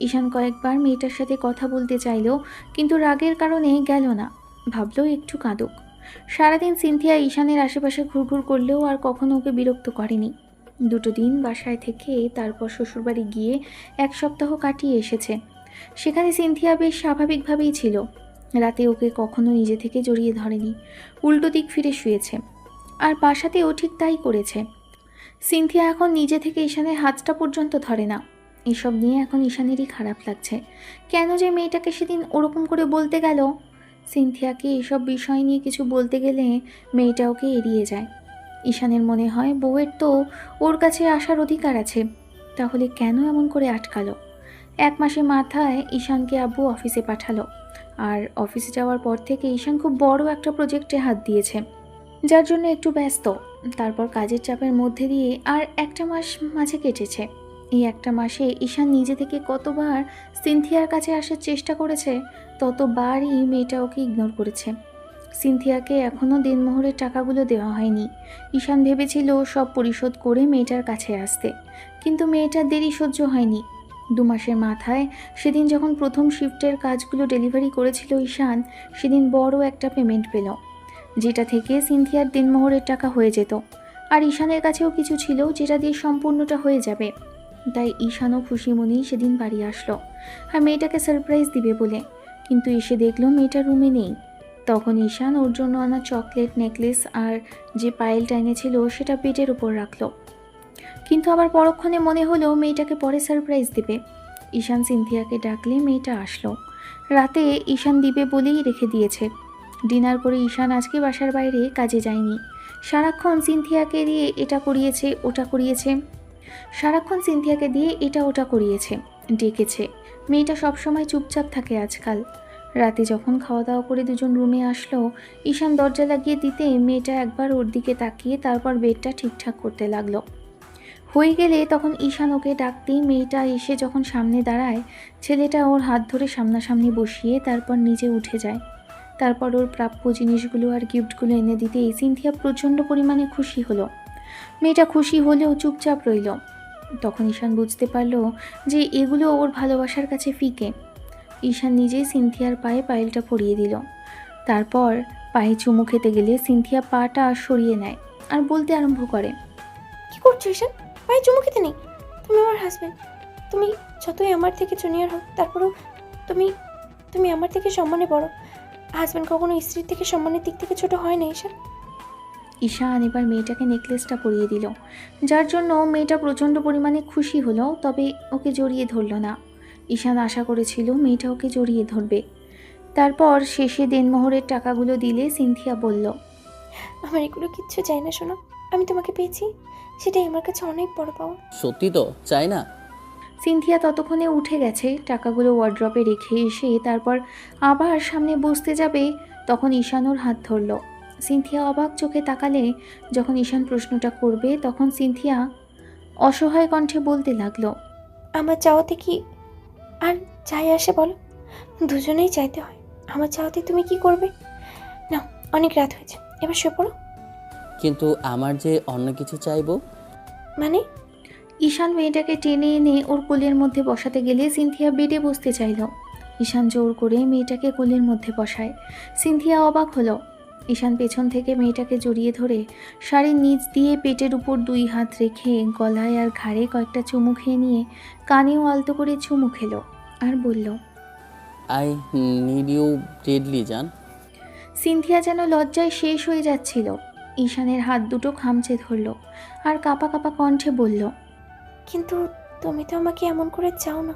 ঈশান কয়েকবার মেয়েটার সাথে কথা বলতে চাইল, কিন্তু রাগের কারণে গেল না। ভাবলো একটু কাঁদুক। সারাদিন সিনথিয়া ঈশানের আশেপাশে ঘুরঘুর করলেও আর কখনো ওকে বিরক্ত করেনি। 2 দিন বাসায় থেকে তারপর শ্বশুরবাড়ি গিয়ে 1 সপ্তাহ কাটিয়ে এসেছে। সেখানে সিনথিয়া বেশ স্বাভাবিকভাবেই ছিল। রাতে ওকে কখনো নিজে থেকে জড়িয়ে ধরেনি, উল্টো দিক ফিরে শুয়েছে। আর বাসাতেও ঠিক তাই করেছে। সিনথিয়া এখন নিজে থেকে ঈশানের হাতটা পর্যন্ত ধরে না। এসব নিয়ে এখন ঈশানেরই খারাপ লাগছে। কেন যে মেয়েটাকে সেদিন ওরকম করে বলতে গেল। সিনথিয়াকে এসব বিষয় নিয়ে কিছু বলতে গেলে মেয়েটা ওকে এড়িয়ে যায়। ঈশানের মনে হয় বউয়ের তো ওর কাছে আসার অধিকার আছে, তাহলে কেন এমন করে আটকালো। 1 মাসের মাথায় ঈশানকে আব্বু অফিসে পাঠালো। আর অফিসে যাওয়ার পর থেকে ঈশান খুব বড় একটা প্রজেক্টে হাত দিয়েছে, যার জন্য একটু ব্যস্ত। তারপর কাজের চাপের মধ্যে দিয়ে আর 1 মাস মাঝে কেটেছে। এই 1 মাসে ঈশান নিজে থেকে কতবার সিনথিয়ার কাছে আসার চেষ্টা করেছে, ততবারই মেয়েটা ওকে ইগনোর করেছে। সিনথিয়াকে এখনও দিনমোহরের টাকাগুলো দেওয়া হয়নি। ঈশান ভেবেছিল সব পরিশোধ করে মেয়েটার কাছে আসতে, কিন্তু মেয়েটার দেরি সহ্য হয়নি। 2 মাসের মাথায় সেদিন যখন প্রথম শিফটের কাজগুলো ডেলিভারি করেছিল ঈশান, সেদিন বড় একটা পেমেন্ট পেল, যেটা থেকে সিনথিয়ার দিনমোহরের টাকা হয়ে যেত। আর ঈশানের কাছেও কিছু ছিল যেটা দিয়ে সম্পূর্ণটা হয়ে যাবে। তাই ঈশানও খুশি মনেই সেদিন বাড়ি আসলো আর মেয়েটাকে সারপ্রাইজ দিবে বলে। কিন্তু এসে দেখলো মেয়েটা রুমে নেই। তখন ঈশান ওর জন্য আনা চকলেট, নেকলেস আর যে পায়েলটা এনেছিল সেটা বেডের উপর রাখলো। কিন্তু আবার পরক্ষণে মনে হলো মেয়েটাকে পরে সারপ্রাইজ দিবে। ঈশান সিনথিয়াকে ডাকলে মেয়েটা আসলো। রাতে ঈশান দিবে বলেই রেখে দিয়েছে। ডিনার করে ঈশান আজকে বাসার বাইরে কাজে যায়নি। সারাক্ষণ সিনথিয়াকে দিয়ে এটা করিয়েছে ওটা করিয়েছে, ডেকেছে। মেয়েটা সবসময় চুপচাপ থাকে আজকাল। রাতে যখন খাওয়া দাওয়া করে দুজন রুমে আসলো, ঈশান দরজা লাগিয়ে দিতে মেয়েটা একবার ওর দিকে তাকিয়ে তারপর বেডটা ঠিকঠাক করতে লাগলো। হয়ে গেলে তখন ঈশান ওকে ডাকতেই মেয়েটা এসে যখন সামনে দাঁড়ায়, ছেলেটা ওর হাত ধরে সামনাসামনি বসিয়ে তারপর নিচে উঠে যায়। তারপর ওর প্রাপ্য জিনিসগুলো আর গিফটগুলো এনে দিতেই সিনথিয়া প্রচণ্ড পরিমাণে খুশি হলো। মেয়েটা খুশি হলেও চুপচাপ রইল। তখন ঈশান বুঝতে পারলো যে এগুলো ওর ভালোবাসার কাছে ফিকে। ঈশান নিজেই সিনথিয়ার পায়ে পায়েলটা পরিয়ে দিল। তারপর পায়ে চুমু খেতে গেলে সিনথিয়া পাটা সরিয়ে নেয় আর বলতে আরম্ভ করে, কি করছো ঈশান? পায়ে চুমু খেতে নেই। তুমি আমার হাজব্যান্ড। তুমি যতই আমার থেকে জুনিয়র হোক, তারপরেও তুমি আমার থেকে সম্মানে বড়। হাজব্যান্ড কখনো স্ত্রীর থেকে সম্মানের দিক থেকে ছোট হয় না ঈশান। ঈশান এবার মেয়েটাকে নেকলেসটা পরিয়ে দিল, যার জন্য মেয়েটা প্রচণ্ড পরিমাণে খুশি হলো, তবে ওকে জড়িয়ে ধরল না। ঈশান আশা করেছিল মেয়েটা ওকে জড়িয়ে ধরবে। তারপর শেষে দেনমোহরের টাকাগুলো দিলে সিনথিয়া বলল, আমার এগুলো কিচ্ছু চাই না শোনো। আমি তোমাকে পেয়েছি, সেটাই আমার কাছে অনেক বড় পাওয়া। সত্যি তো চাই না? সিনথিয়া ততক্ষণে উঠে গেছে। টাকাগুলো ওয়ার্ড্রপে রেখে এসে তারপর আবার সামনে বসতে যাবে, তখন ঈশান ওর হাত ধরল। সিনথিয়া অবাক চোখে তাকালে যখন ঈশান প্রশ্নটা করবে, তখন সিনথিয়া অসহায় কণ্ঠে বলতে লাগলো, আমার চাওয়াতে কি আর চাই আসে বলো? দুজনেই চাইতে হয়। আমার চাওয়াতে তুমি কি করবে? না, অনেক রাত হয়েছে, এবার শুয়ে পড়ো। কিন্তু আমার যে অন্য কিছু চাইবো। মানে? ঈশান মেয়েটাকে টেনে এনে ওর কোলের মধ্যে বসাতে গেলে সিনথিয়া বেডে বসতে চাইল। ঈশান জোর করে মেয়েটাকে কোলের মধ্যে বসায়। সিনথিয়া অবাক হলো। ঈশান পেছন থেকে মেয়েটাকে জড়িয়ে ধরে শাড়ির নিচ দিয়ে পেটের উপর 2 হাত রেখে গলায় আর ঘাড়ে কয়েকটা চুমু খেয়ে নিয়ে কানেও আলতো করে চুমু খেলো আর বলল, আই নিড ইউ ডেডলি জান। সিনথিয়া যেন লজ্জায় শেষ হয়ে যাচ্ছিল। ঈশানের হাত দুটো খামচে ধরল আর কাঁপা কাঁপা কণ্ঠে বলল, কিন্তু তুমি তো আমাকে এমন করে চাও না।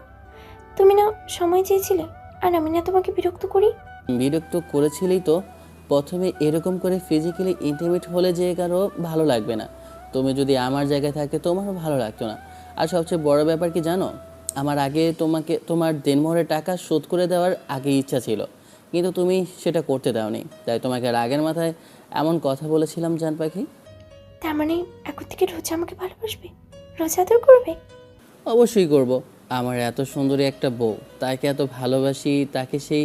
তুমি না সময় চেয়েছিলে, আর আমি না তোমাকে বিরক্ত করি। বিরক্ত করেছিলেই তো। প্রথমে এরকম করে ফিজিক্যালি ইন্টিমেট হলে যে কারো ভালো লাগবে না। তুমি যদি আমার জায়গায় থাকতে তোমারও ভালো লাগতো না। আর সবচেয়ে বড় ব্যাপার কি জানো, আমার আগে তোমার দেনমোহরের টাকা শোধ করে দেওয়ার আগে ইচ্ছা ছিল, কিন্তু তুমি সেটা করতে দাওনি। তাই তোমাকে রাগের মাথায় এমন কথা বলেছিলাম জান পাখি। তার মানে এখন থেকে রোজ আমাকে ভালোবাসবে, রোজ আদর করবে? অবশ্যই করব। আমার এত সুন্দরী একটা বউ, তাকে এত ভালোবাসি, তাকে সেই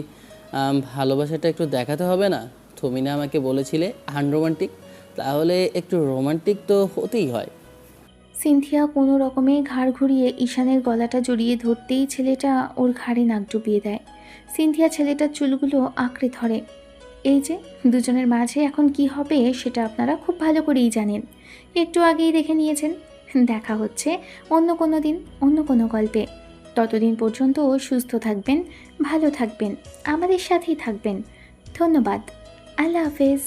ভালোবাসাটা একটু দেখাতে হবে না? তুমি না আমাকে বলেছিলে আনরোমান্টিক, তাহলে একটু রোমান্টিক তো হতেই হয়। সিনথিয়া কোনো রকমে ঘাড় ঘুরিয়ে ঈশানের গলাটা জড়িয়ে ধরতেই ছেলেটা ওর ঘাড়ে নাক ডুবিয়ে দেয়। সিনথিয়া ছেলেটার চুলগুলো আঁকড়ে ধরে। এই যে দুজনের মাঝে এখন কি হবে সেটা আপনারা খুব ভালো করেই জানেন, একটু আগেই দেখে নিয়েছেন। দেখা হচ্ছে অন্য কোনো দিন, অন্য কোনো গল্পে। ততদিন পর্যন্ত সুস্থ থাকবেন, ভালো থাকবেন, আমাদের সাথেই থাকবেন। ধন্যবাদ। আল্লাহ হাফেজ।